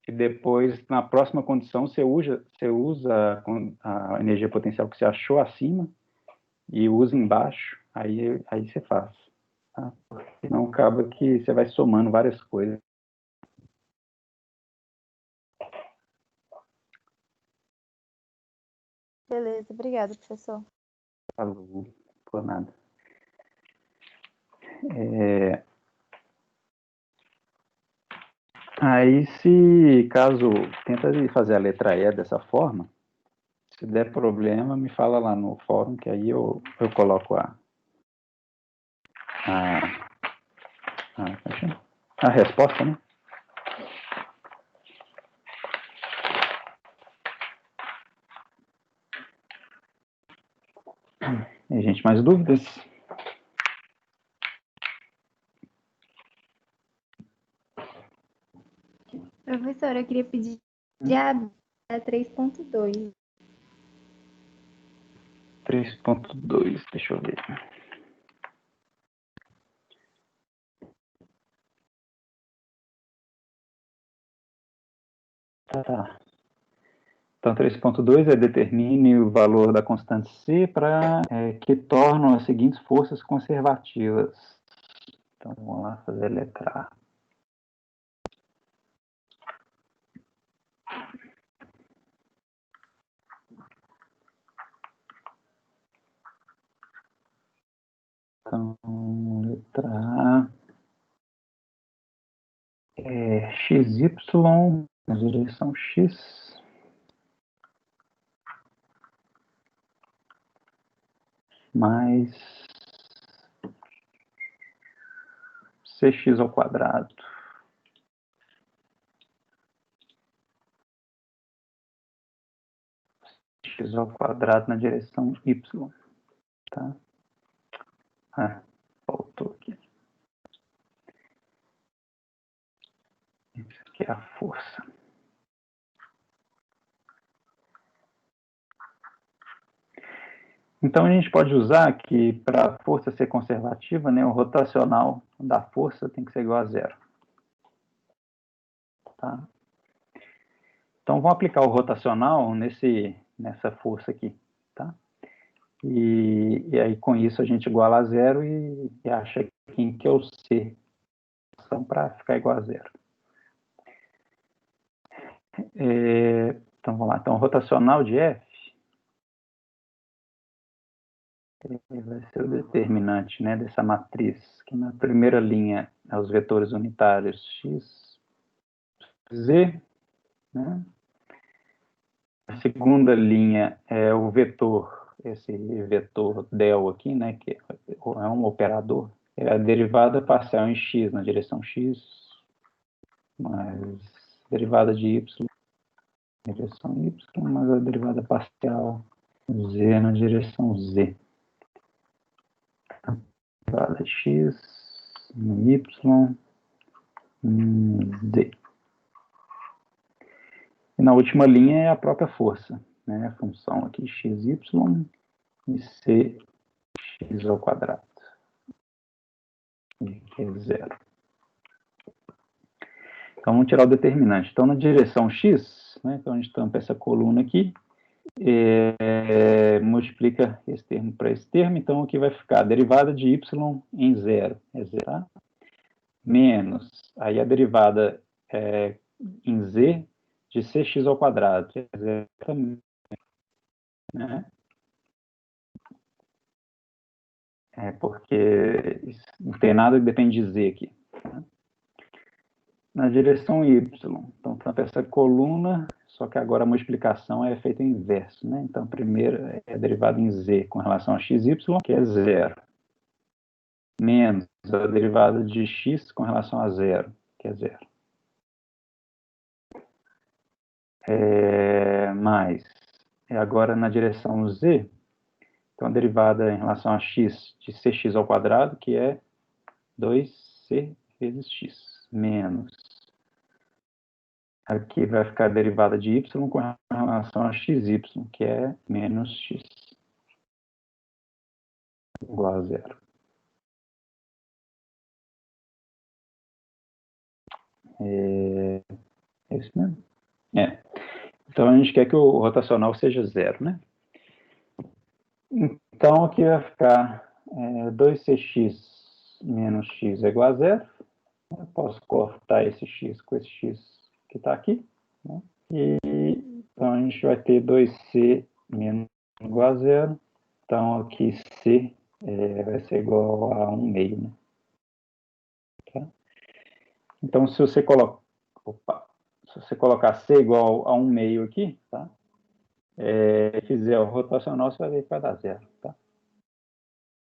e depois, na próxima condição, você usa a energia potencial que você achou acima e usa embaixo, aí você faz. Tá? Senão acaba que você vai somando várias coisas. Beleza, obrigada, professor. Falou, por nada. Aí, caso tenta fazer a letra E dessa forma, se der problema, me fala lá no fórum, que aí eu coloco a resposta, né? E, gente, mais dúvidas? Professor, eu queria pedir a 3.2. 3.2, deixa eu ver. Tá. Então, 3.2 determine o valor da constante C para que tornam as seguintes forças conservativas. Então, vamos lá fazer a letra A. Então, letra A. XY na direção x mais cx ao quadrado x ao quadrado na direção y, tá? Ah, faltou aqui. Isso aqui é a força. Então, a gente pode usar que para a força ser conservativa, né, o rotacional da força tem que ser igual a zero. Tá? Então, vamos aplicar o rotacional nessa força aqui. Tá? E aí, com isso, a gente iguala a zero e acha quem que é o C para ficar igual a zero. Então, vamos lá. Então, o rotacional de F vai ser o determinante, né, dessa matriz, que na primeira linha é os vetores unitários x, z, né? A segunda linha é o vetor, esse vetor del aqui, né, que é um operador, é a derivada parcial em x, na direção x, mais derivada de y, na direção y, mais a derivada parcial z na direção z. Derivada de x, y, z. E na última linha é a própria força, né? A função aqui xy e cx ao quadrado, que é zero. Então, vamos tirar o determinante. Então, na direção x, né? Então a gente tampa essa coluna aqui, multiplica esse termo para esse termo, então aqui vai ficar a derivada de y em zero, é zero, tá? Menos, aí a derivada em z de cx ao quadrado, é zero também, né? Porque não tem nada que depende de z aqui. Tá? Na direção y, então tampa essa coluna, só que agora a multiplicação é feita inverso, né? Então, primeiro é a derivada em z com relação a xy, que é zero, menos a derivada de x com relação a zero, que é zero. Mais, agora na direção z, então a derivada em relação a x de cx ao quadrado, que é 2c vezes x, menos. Aqui vai ficar a derivada de y com relação a xy, que é menos x, igual a zero. É isso mesmo? Então, a gente quer que o rotacional seja zero, né? Então, aqui vai ficar 2cx menos x é igual a zero. Eu posso cortar esse x com esse x que está aqui, né? E então a gente vai ter 2c menos igual a zero. Então aqui c vai ser igual a 1 meio, né? Tá? Então se você colocar c igual a 1 meio aqui, tá? Fizer o rotacional, você vai ver que vai dar zero, tá?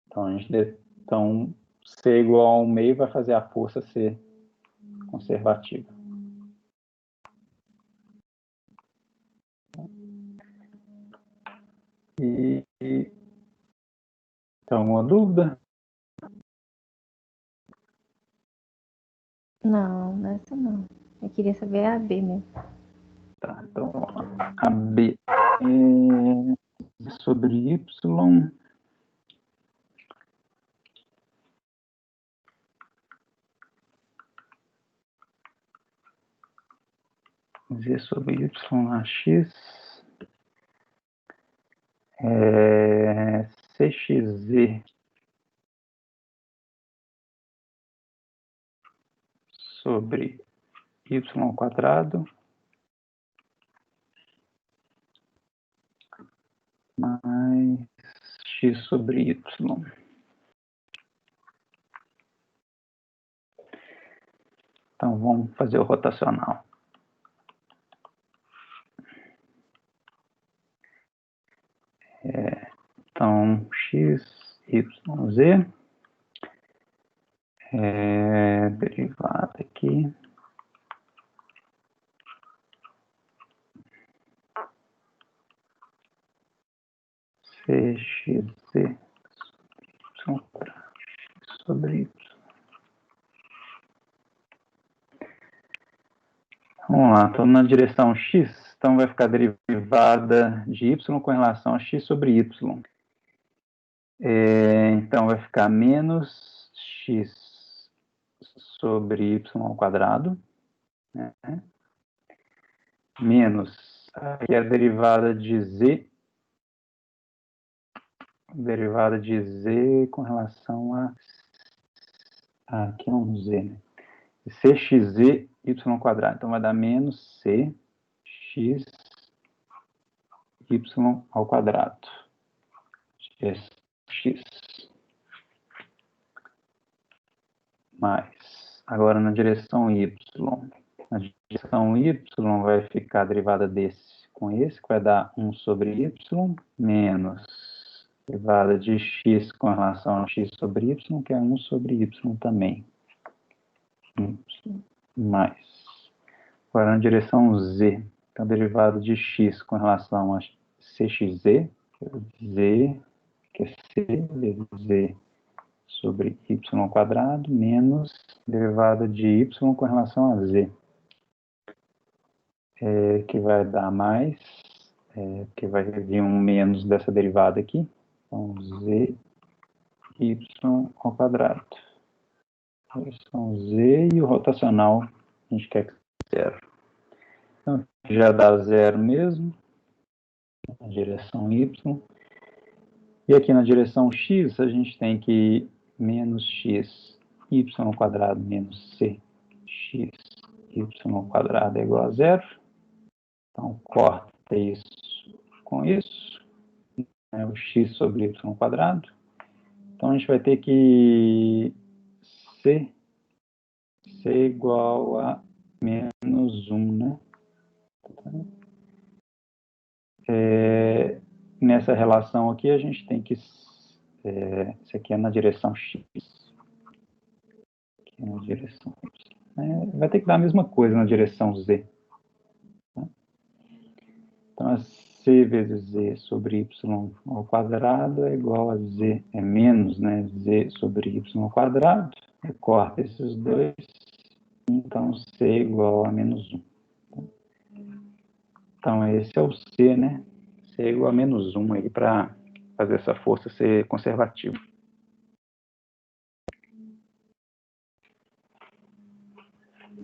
Então c igual a 1 meio vai fazer a força ser conservativa. Então, alguma dúvida? Não, nessa não. Eu queria saber a B mesmo. Tá, então a B é sobre Y. Z sobre Y na X. CXZ sobre Y ao quadrado mais X sobre Y. Então, vamos fazer o rotacional. Então, x, y, z. Derivada aqui. CXZ sobre y. Vamos lá, estou na direção x, então vai ficar derivada de y com relação a x sobre y. Então vai ficar menos x sobre y ao quadrado, né? Menos, aqui é a derivada de z com relação a... aqui é um z, né? CXZ y ao quadrado. Então vai dar menos CX y ao quadrado. X. Mais. Agora na direção y. Na direção y vai ficar a derivada desse com esse, que vai dar 1 sobre y, menos derivada de x com relação a x sobre y, que é 1 sobre y também. Mais. Agora na direção z, então a derivada de x com relação a cxz, z, que é c vezes z sobre y ao quadrado, menos derivada de y com relação a z, que vai dar mais, que vai vir um menos dessa derivada aqui, então z y ao quadrado. São z e o rotacional a gente quer que seja 0. Então, já dá 0 mesmo, na direção y. E aqui na direção x, a gente tem que menos x y ao quadrado menos c x y ao quadrado é igual a 0. Então, corta isso com isso, né, o x sobre y ao quadrado. Então, a gente vai ter que c igual a menos 1, né? Nessa relação aqui, a gente tem que... isso aqui é na direção x. Aqui é na direção y. Vai ter que dar a mesma coisa na direção z. Tá? Então, é c vezes z sobre y ao quadrado é igual a z, é menos, né? Z sobre y ao quadrado. Recorta esses dois. Então, c é igual a menos 1. Então, esse é o c, né? C é igual a menos 1 aí para fazer essa força ser conservativa.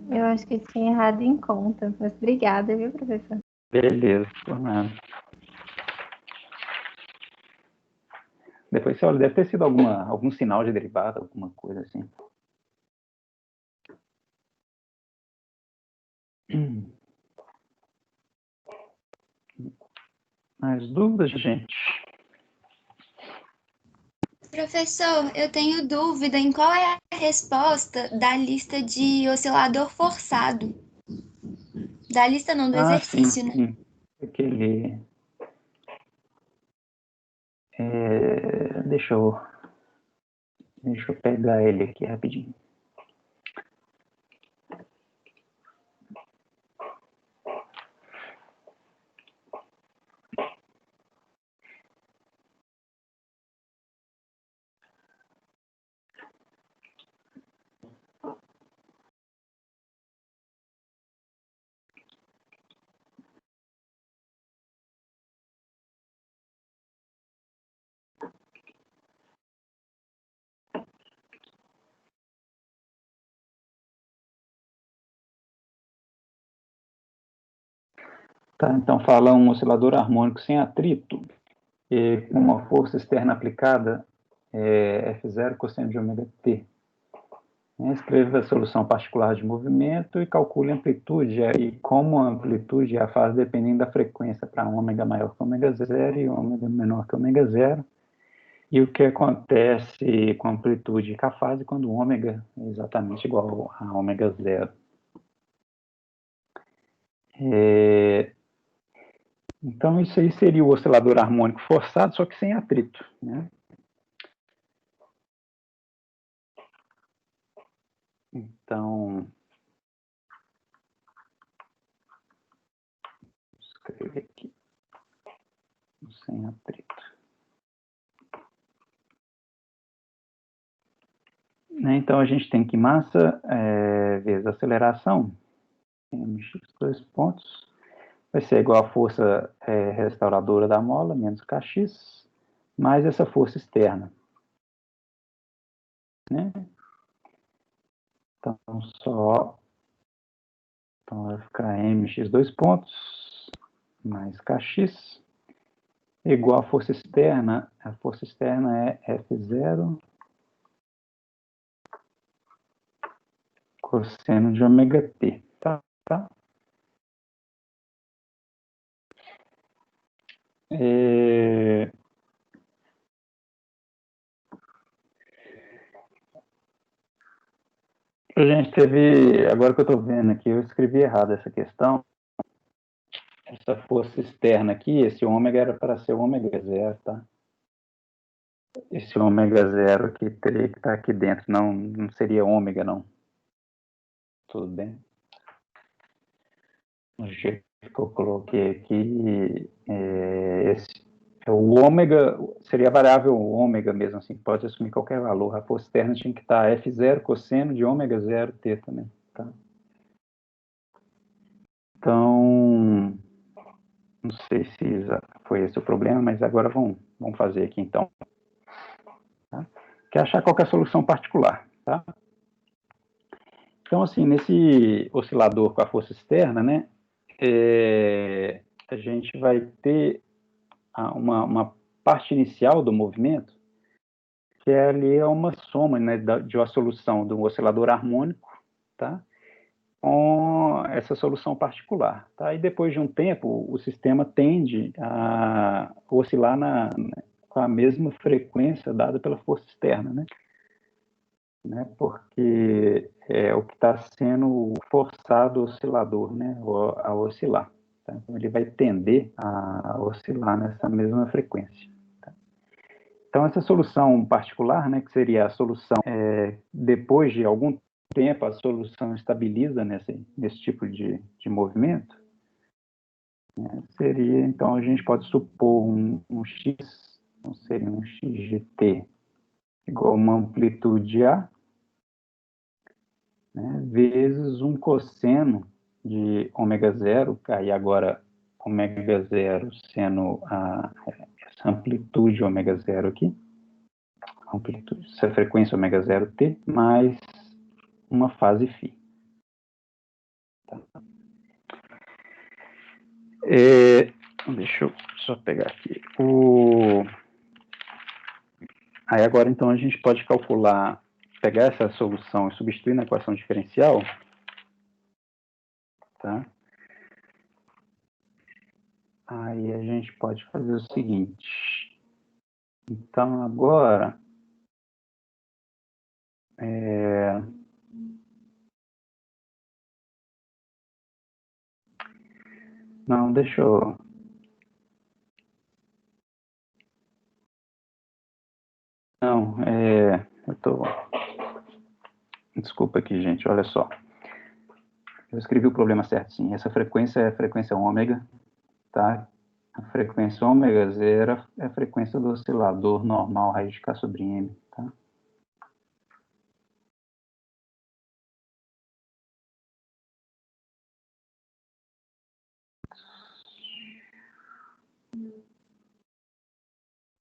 Eu acho que tinha errado em conta, mas obrigada, viu, professor? Beleza, por nada. Depois você olha, deve ter sido algum sinal de derivada, alguma coisa assim. Mais dúvidas, gente? Professor, eu tenho dúvida em qual é a resposta da lista de oscilador forçado. Da lista não, do exercício, né? Sim. Aquele... deixa eu pegar ele aqui rapidinho. Tá, então, fala um oscilador harmônico sem atrito, com uma força externa aplicada, F0 cosseno de ômega t. Escreva a solução particular de movimento e calcule a amplitude. E como a amplitude e a fase dependem da frequência para ômega maior que ômega 0 e ômega menor que ômega 0. E o que acontece com a amplitude e com a fase quando o ômega é exatamente igual a ômega 0. Então, isso aí seria o oscilador harmônico forçado, só que sem atrito, né? Então, vou escrever aqui, sem atrito. Então, a gente tem que massa vezes aceleração, mx, 2 pontos, vai ser igual a força restauradora da mola, menos kx, mais essa força externa. Né? Então, então, vai ficar mx 2 pontos, mais kx, igual a força externa é F0 cosseno de ômega t, tá? A gente teve, agora que eu estou vendo aqui, eu escrevi errado essa questão. Essa força externa aqui, esse ômega era para ser ômega 0, tá? Esse ômega 0 aqui teria que estar aqui dentro, não seria ômega, não. Tudo bem? O jeito que eu coloquei aqui, o ômega seria a variável ômega mesmo, assim, pode assumir qualquer valor. A força externa tinha que estar F0 cosseno de ômega 0 t também, tá? Então, não sei se foi esse o problema, mas agora vamos fazer aqui então. Tá? Que é achar qual que é a solução particular, tá? Então, assim, nesse oscilador com a força externa, né, a gente vai ter uma parte inicial do movimento, que ali é uma soma, né, de uma solução do oscilador harmônico, tá, com essa solução particular. Tá? E depois de um tempo, o sistema tende a oscilar com a mesma frequência dada pela força externa, né? Porque é o que está sendo forçado o oscilador, né, a oscilar. Tá? Então, ele vai tender a oscilar nessa mesma frequência. Tá? Então, essa solução particular, né, que seria a solução, depois de algum tempo, a solução estabiliza nesse tipo de movimento, né, seria, então, a gente pode supor um x, então seria um x de t igual a uma amplitude A, né, vezes um cosseno de ômega 0, aí agora ômega 0 sendo essa amplitude ômega 0 aqui, essa frequência ômega 0 t, mais uma fase φ. Tá? Deixa eu só pegar aqui. Aí agora então a gente pode calcular, pegar essa solução e substituir na equação diferencial, tá? Aí a gente pode fazer o seguinte. Então, agora, não, deixa eu... Não, eu tô... Desculpa aqui, gente, olha só. Eu escrevi o problema certo, sim. Essa frequência é a frequência ômega, tá? A frequência ômega 0 é a frequência do oscilador normal raiz de K sobre M, tá?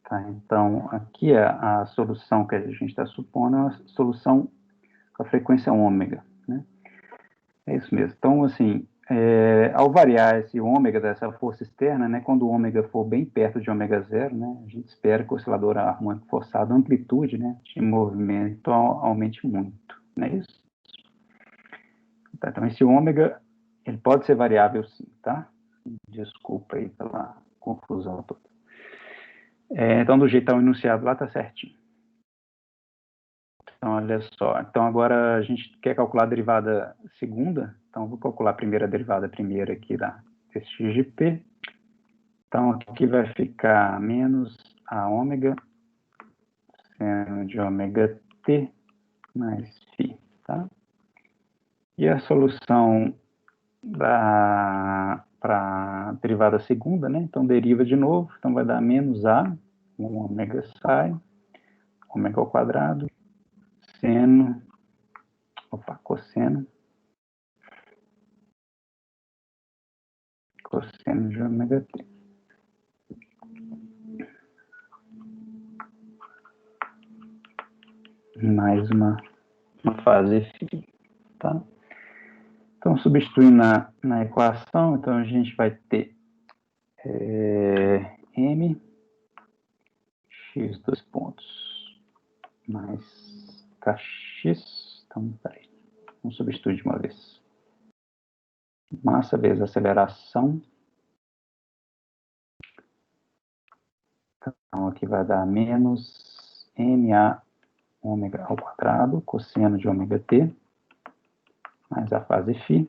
Tá, então, aqui a solução que a gente está supondo é uma solução com a frequência ômega, né? É isso mesmo. Então, assim, ao variar esse ômega dessa força externa, né, quando o ômega for bem perto de ômega 0, né, a gente espera que o oscilador harmônico forçado, a amplitude, né, de movimento aumente muito, não é isso? Tá, então, esse ômega, ele pode ser variável sim, tá? Desculpa aí pela confusão toda. Então, do jeitão enunciado lá, tá certinho. Então, olha só. Então, agora a gente quer calcular a derivada segunda. Então, vou calcular a primeira derivada primeira aqui desse x de p. Então, aqui vai ficar menos a ômega, seno de ômega t mais φ, tá? E a solução para a derivada segunda, né? Então, deriva de novo, então vai dar menos a, o ômega sai, ômega ao quadrado, seno, cosseno de ômega t. Mais uma fase φ, tá? Então, substituindo na equação, então a gente vai ter m, x, dois pontos, mais kx, então, peraí, vamos substituir de uma vez. Massa vezes aceleração. Então, aqui vai dar menos ma ômega ao quadrado, cosseno de ômega t, mais a fase φ,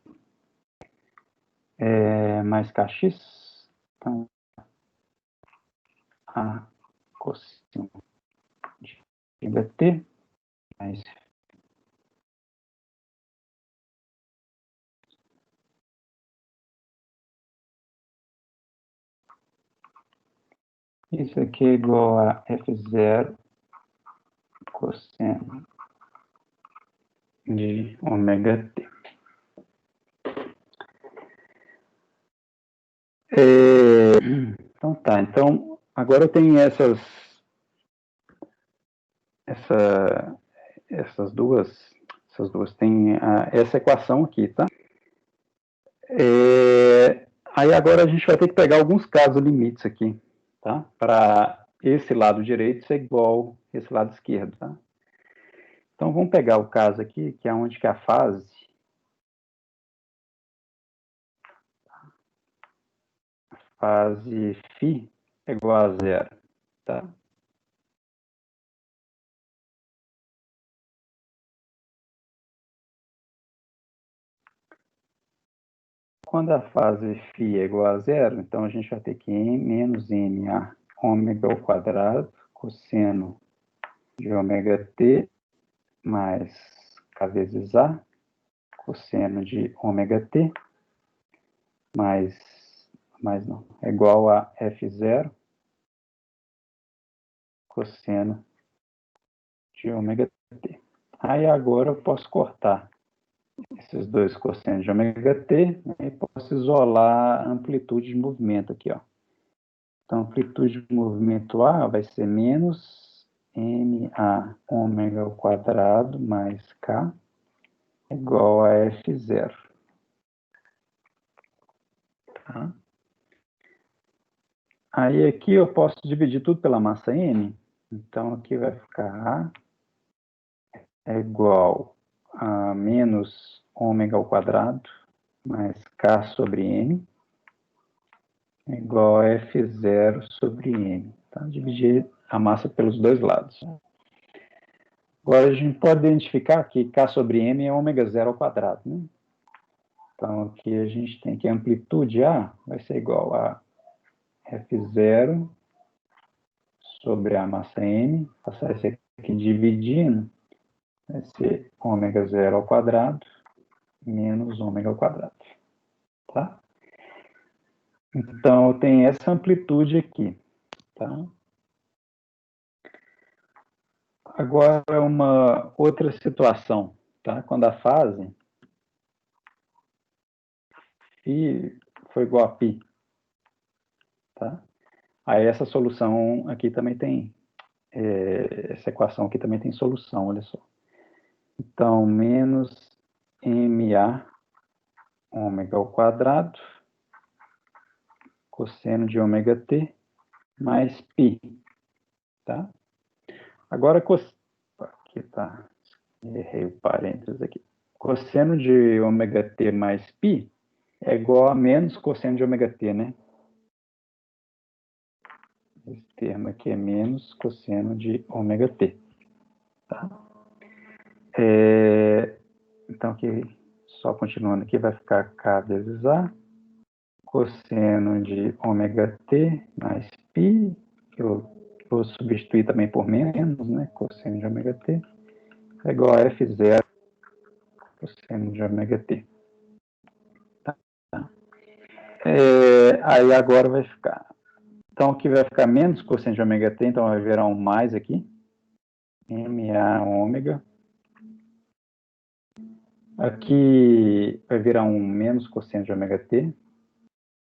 mais kx, então, a cosseno de ômega t, mais isso aqui é igual a F0 cosseno de ômega t. Então tá, então agora eu tenho essas duas tem essa equação aqui, tá? Aí agora a gente vai ter que pegar alguns casos limites aqui, tá? Para esse lado direito ser igual a esse lado esquerdo, tá? Então vamos pegar o caso aqui, que é onde que a fase φ é igual a zero, tá? Quando a fase φ é igual a zero, então a gente vai ter que menos ma ômega ao quadrado, cosseno de ômega t, mais k vezes a, cosseno de ômega t, mais não, é igual a f0, cosseno de ômega t. Aí agora eu posso cortar esses dois cossenos de ômega t e posso isolar a amplitude de movimento aqui, ó. Então, a amplitude de movimento A vai ser menos ma ômega ao quadrado mais k igual a f0. Tá? Aí aqui eu posso dividir tudo pela massa m. Então, aqui vai ficar A é igual a menos ômega ao quadrado mais k sobre m é igual a f0 sobre m. Tá? Dividir a massa pelos dois lados. Agora a gente pode identificar que k sobre m é ômega zero ao quadrado, né? Então aqui a gente tem que a amplitude A vai ser igual a f0 sobre a massa m, passar isso aqui dividindo, vai ser ômega zero ao quadrado menos ômega ao quadrado. Tá? Então, eu tenho essa amplitude aqui. Tá? Agora, uma outra situação. Tá? Quando a fase φ foi igual a π. Tá? Aí, essa solução aqui também tem... essa equação aqui também tem solução, olha só. Então, menos ma ômega ao quadrado cosseno de ômega t mais π, tá? Agora, aqui tá, errei o parênteses aqui. Cosseno de ômega t mais π é igual a menos cosseno de ômega t, né? Esse termo aqui é menos cosseno de ômega t, tá? Então, aqui, só continuando aqui, vai ficar k vezes a, cosseno de ômega t mais π, que eu vou substituir também por menos, né? Cosseno de ômega t é igual a F0 cosseno de ômega t. Tá? Aí agora vai ficar. Então, aqui vai ficar menos cosseno de ômega t, então vai virar um mais aqui. MA ômega. Aqui vai virar um menos cosseno de ômega t.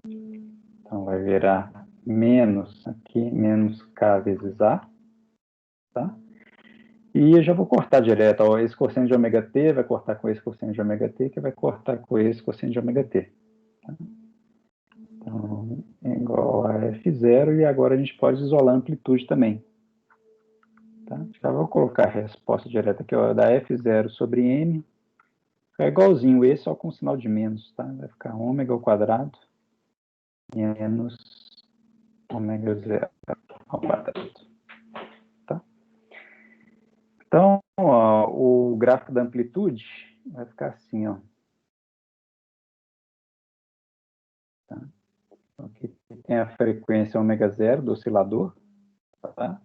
Então, vai virar menos aqui, menos K vezes A. Tá? E eu já vou cortar direto. Ó, esse cosseno de ômega t vai cortar com esse cosseno de ômega t, que vai cortar com esse cosseno de ômega t. Tá? Então, é igual a F0, e agora a gente pode isolar a amplitude também. Tá? Já vou colocar a resposta direta aqui, ó, da F0 sobre M. É igualzinho esse, só com sinal de menos. Tá? Vai ficar ômega ao quadrado menos ômega 0 ao quadrado. Tá? Então, ó, o gráfico da amplitude vai ficar assim, ó. Tá? Aqui tem a frequência ômega 0 do oscilador. Tá?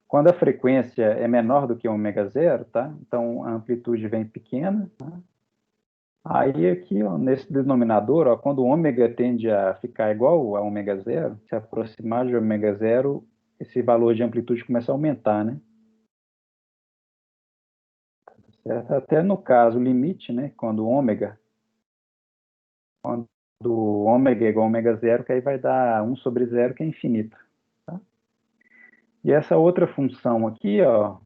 Quando a frequência é menor do que ômega 0, tá? Então a amplitude vem pequena. Tá? Aí aqui, ó, nesse denominador, ó, quando o ômega tende a ficar igual a ômega 0, se aproximar de ômega 0, esse valor de amplitude começa a aumentar, né? Certo? Até no caso limite, né? Quando o ômega é igual a ômega 0, que aí vai dar 1 sobre 0, que é infinito. Tá? E essa outra função aqui, ó,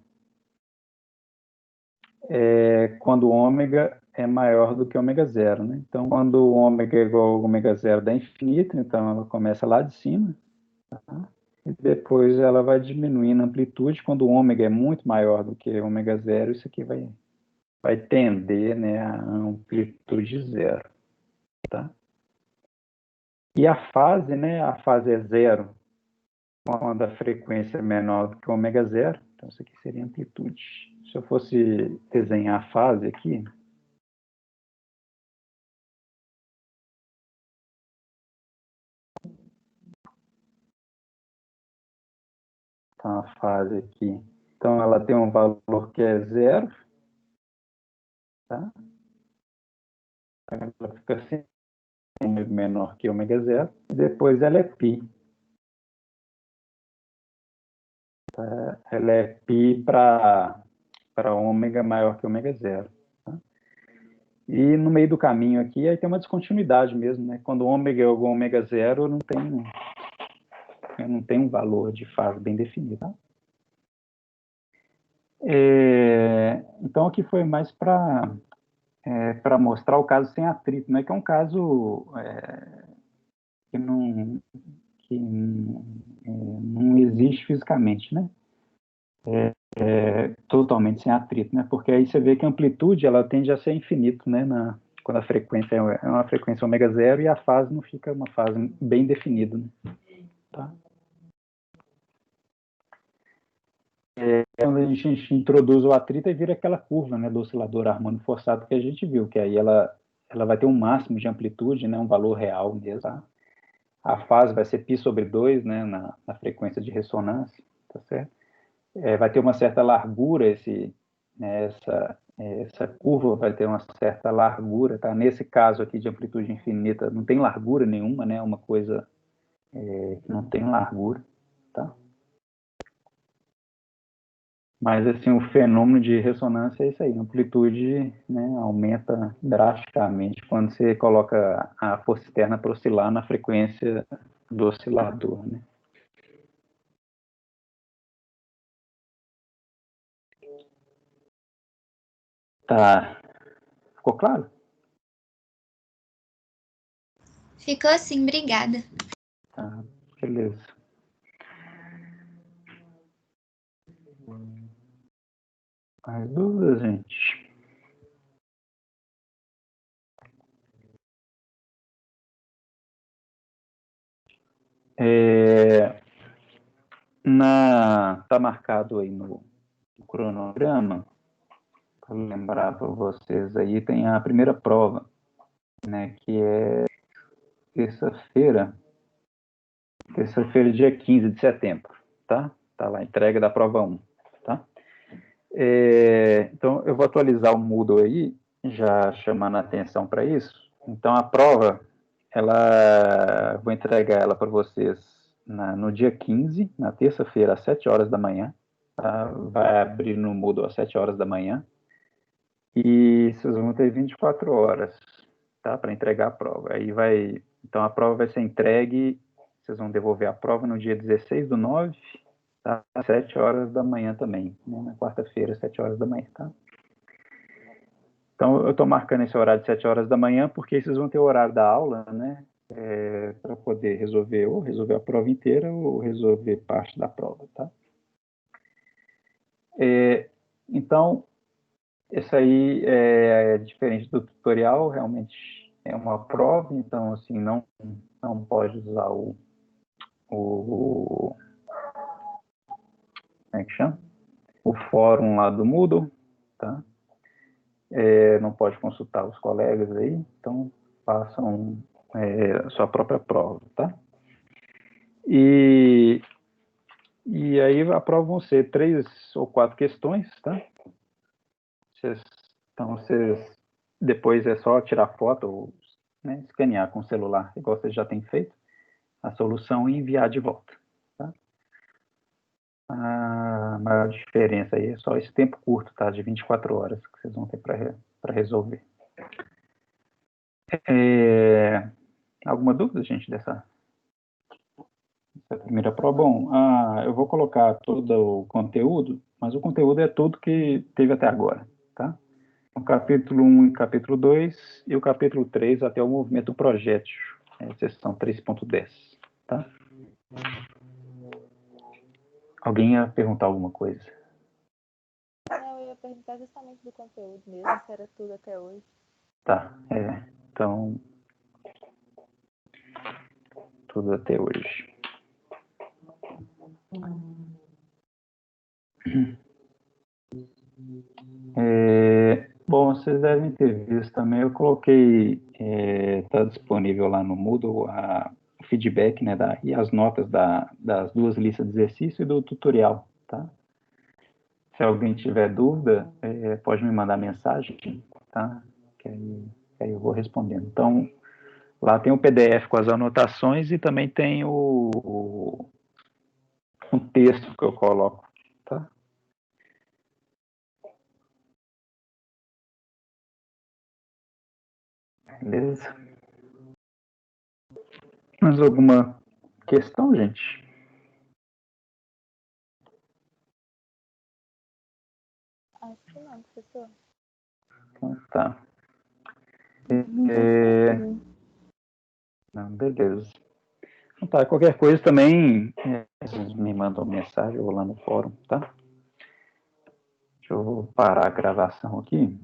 é quando o ômega é maior do que ômega 0, né? Então, quando o ômega é igual a ômega 0 dá infinito, então ela começa lá de cima, tá? E depois ela vai diminuindo a amplitude. Quando o ômega é muito maior do que ômega 0, isso aqui vai tender, né, a amplitude 0, tá? E a fase, né, a fase é 0 quando a frequência é menor do que ômega 0, então isso aqui seria amplitude. Se eu fosse desenhar a fase aqui, então a fase aqui, então ela tem um valor que é 0, tá? Ela fica sempre menor que ômega 0, e depois ela é π. Tá? Ela é π para ômega maior que ômega 0. Tá? E no meio do caminho aqui, aí tem uma descontinuidade mesmo, né? Quando o ômega é igual a ômega 0, não tem um valor de fase bem definido. Tá? Então aqui foi mais para mostrar o caso sem atrito, né? Que é um caso que não existe fisicamente, né? Totalmente sem atrito, né? Porque aí você vê que a amplitude ela tende a ser infinito, né? Quando a frequência é uma frequência ômega 0 e a fase não fica uma fase bem definida, né? Tá? Quando a gente introduz o atrito, aí vira aquela curva, né, do oscilador harmônico forçado que a gente viu, que aí ela vai ter um máximo de amplitude, né, um valor real mesmo. Tá? A fase vai ser π sobre 2, né, na frequência de ressonância, tá certo? Vai ter uma certa largura, essa curva vai ter uma certa largura, tá? Nesse caso aqui de amplitude infinita, não tem largura nenhuma, né? Uma coisa que não tem largura, tá? Mas, assim, o fenômeno de ressonância é isso aí, a amplitude, né, aumenta drasticamente quando você coloca a força externa para oscilar na frequência do oscilador, né? Tá. Ficou claro? Ficou sim, obrigada. Tá, beleza. Mais dúvidas, gente? Tá marcado aí no cronograma, para lembrar para vocês aí, tem a primeira prova, né, que é terça-feira, dia 15 de setembro, tá? Tá lá, entrega da prova 1, tá? Então, eu vou atualizar o Moodle aí, já chamando a atenção para isso. Então, a prova, vou entregar ela para vocês no dia 15, na terça-feira, às 7 horas da manhã. Tá? Vai abrir no Moodle às 7 horas da manhã. E vocês vão ter 24 horas, tá? Para entregar a prova. Então, a prova vai ser entregue, vocês vão devolver a prova no dia 16/9, tá? Às 7 horas da manhã também, né? Na quarta-feira, às 7 horas da manhã, tá? Então, eu estou marcando esse horário de 7 horas da manhã, porque vocês vão ter o horário da aula, né? Para poder resolver a prova inteira ou resolver parte da prova, tá? Então, esse aí é diferente do tutorial, realmente é uma prova, então, assim, não pode usar como é que chama? O fórum lá do Moodle, tá? Não pode consultar os colegas aí, então façam a sua própria prova, tá? E aí a prova vão ser 3 ou 4 questões, tá? Então, depois é só tirar foto ou, né, escanear com o celular, igual vocês já têm feito, a solução e enviar de volta, tá? A maior diferença aí é só esse tempo curto, tá? De 24 horas que vocês vão ter para resolver. Alguma dúvida, gente, dessa primeira prova? Bom, eu vou colocar todo o conteúdo, mas o conteúdo é tudo que teve até agora, tá? O capítulo 1 e capítulo 2 e o capítulo 3 até o movimento projétil, seção 3.10, tá? Alguém ia perguntar alguma coisa? Não, eu ia perguntar justamente do conteúdo mesmo, se era tudo até hoje. Tá, então, tudo até hoje. Bom, vocês devem ter visto também, eu coloquei, está disponível lá no Moodle o feedback, né, e as notas das 2 listas de exercício e do tutorial, tá? Se alguém tiver dúvida, pode me mandar mensagem, tá? Que aí eu vou respondendo. Então, lá tem o PDF com as anotações e também tem um texto que eu coloco, tá? Beleza? Mais alguma questão, gente? Acho que não, professor. Então, tá. Não, beleza. Então, tá, qualquer coisa também, vocês me mandam mensagem, eu vou lá no fórum, tá? Deixa eu parar a gravação aqui.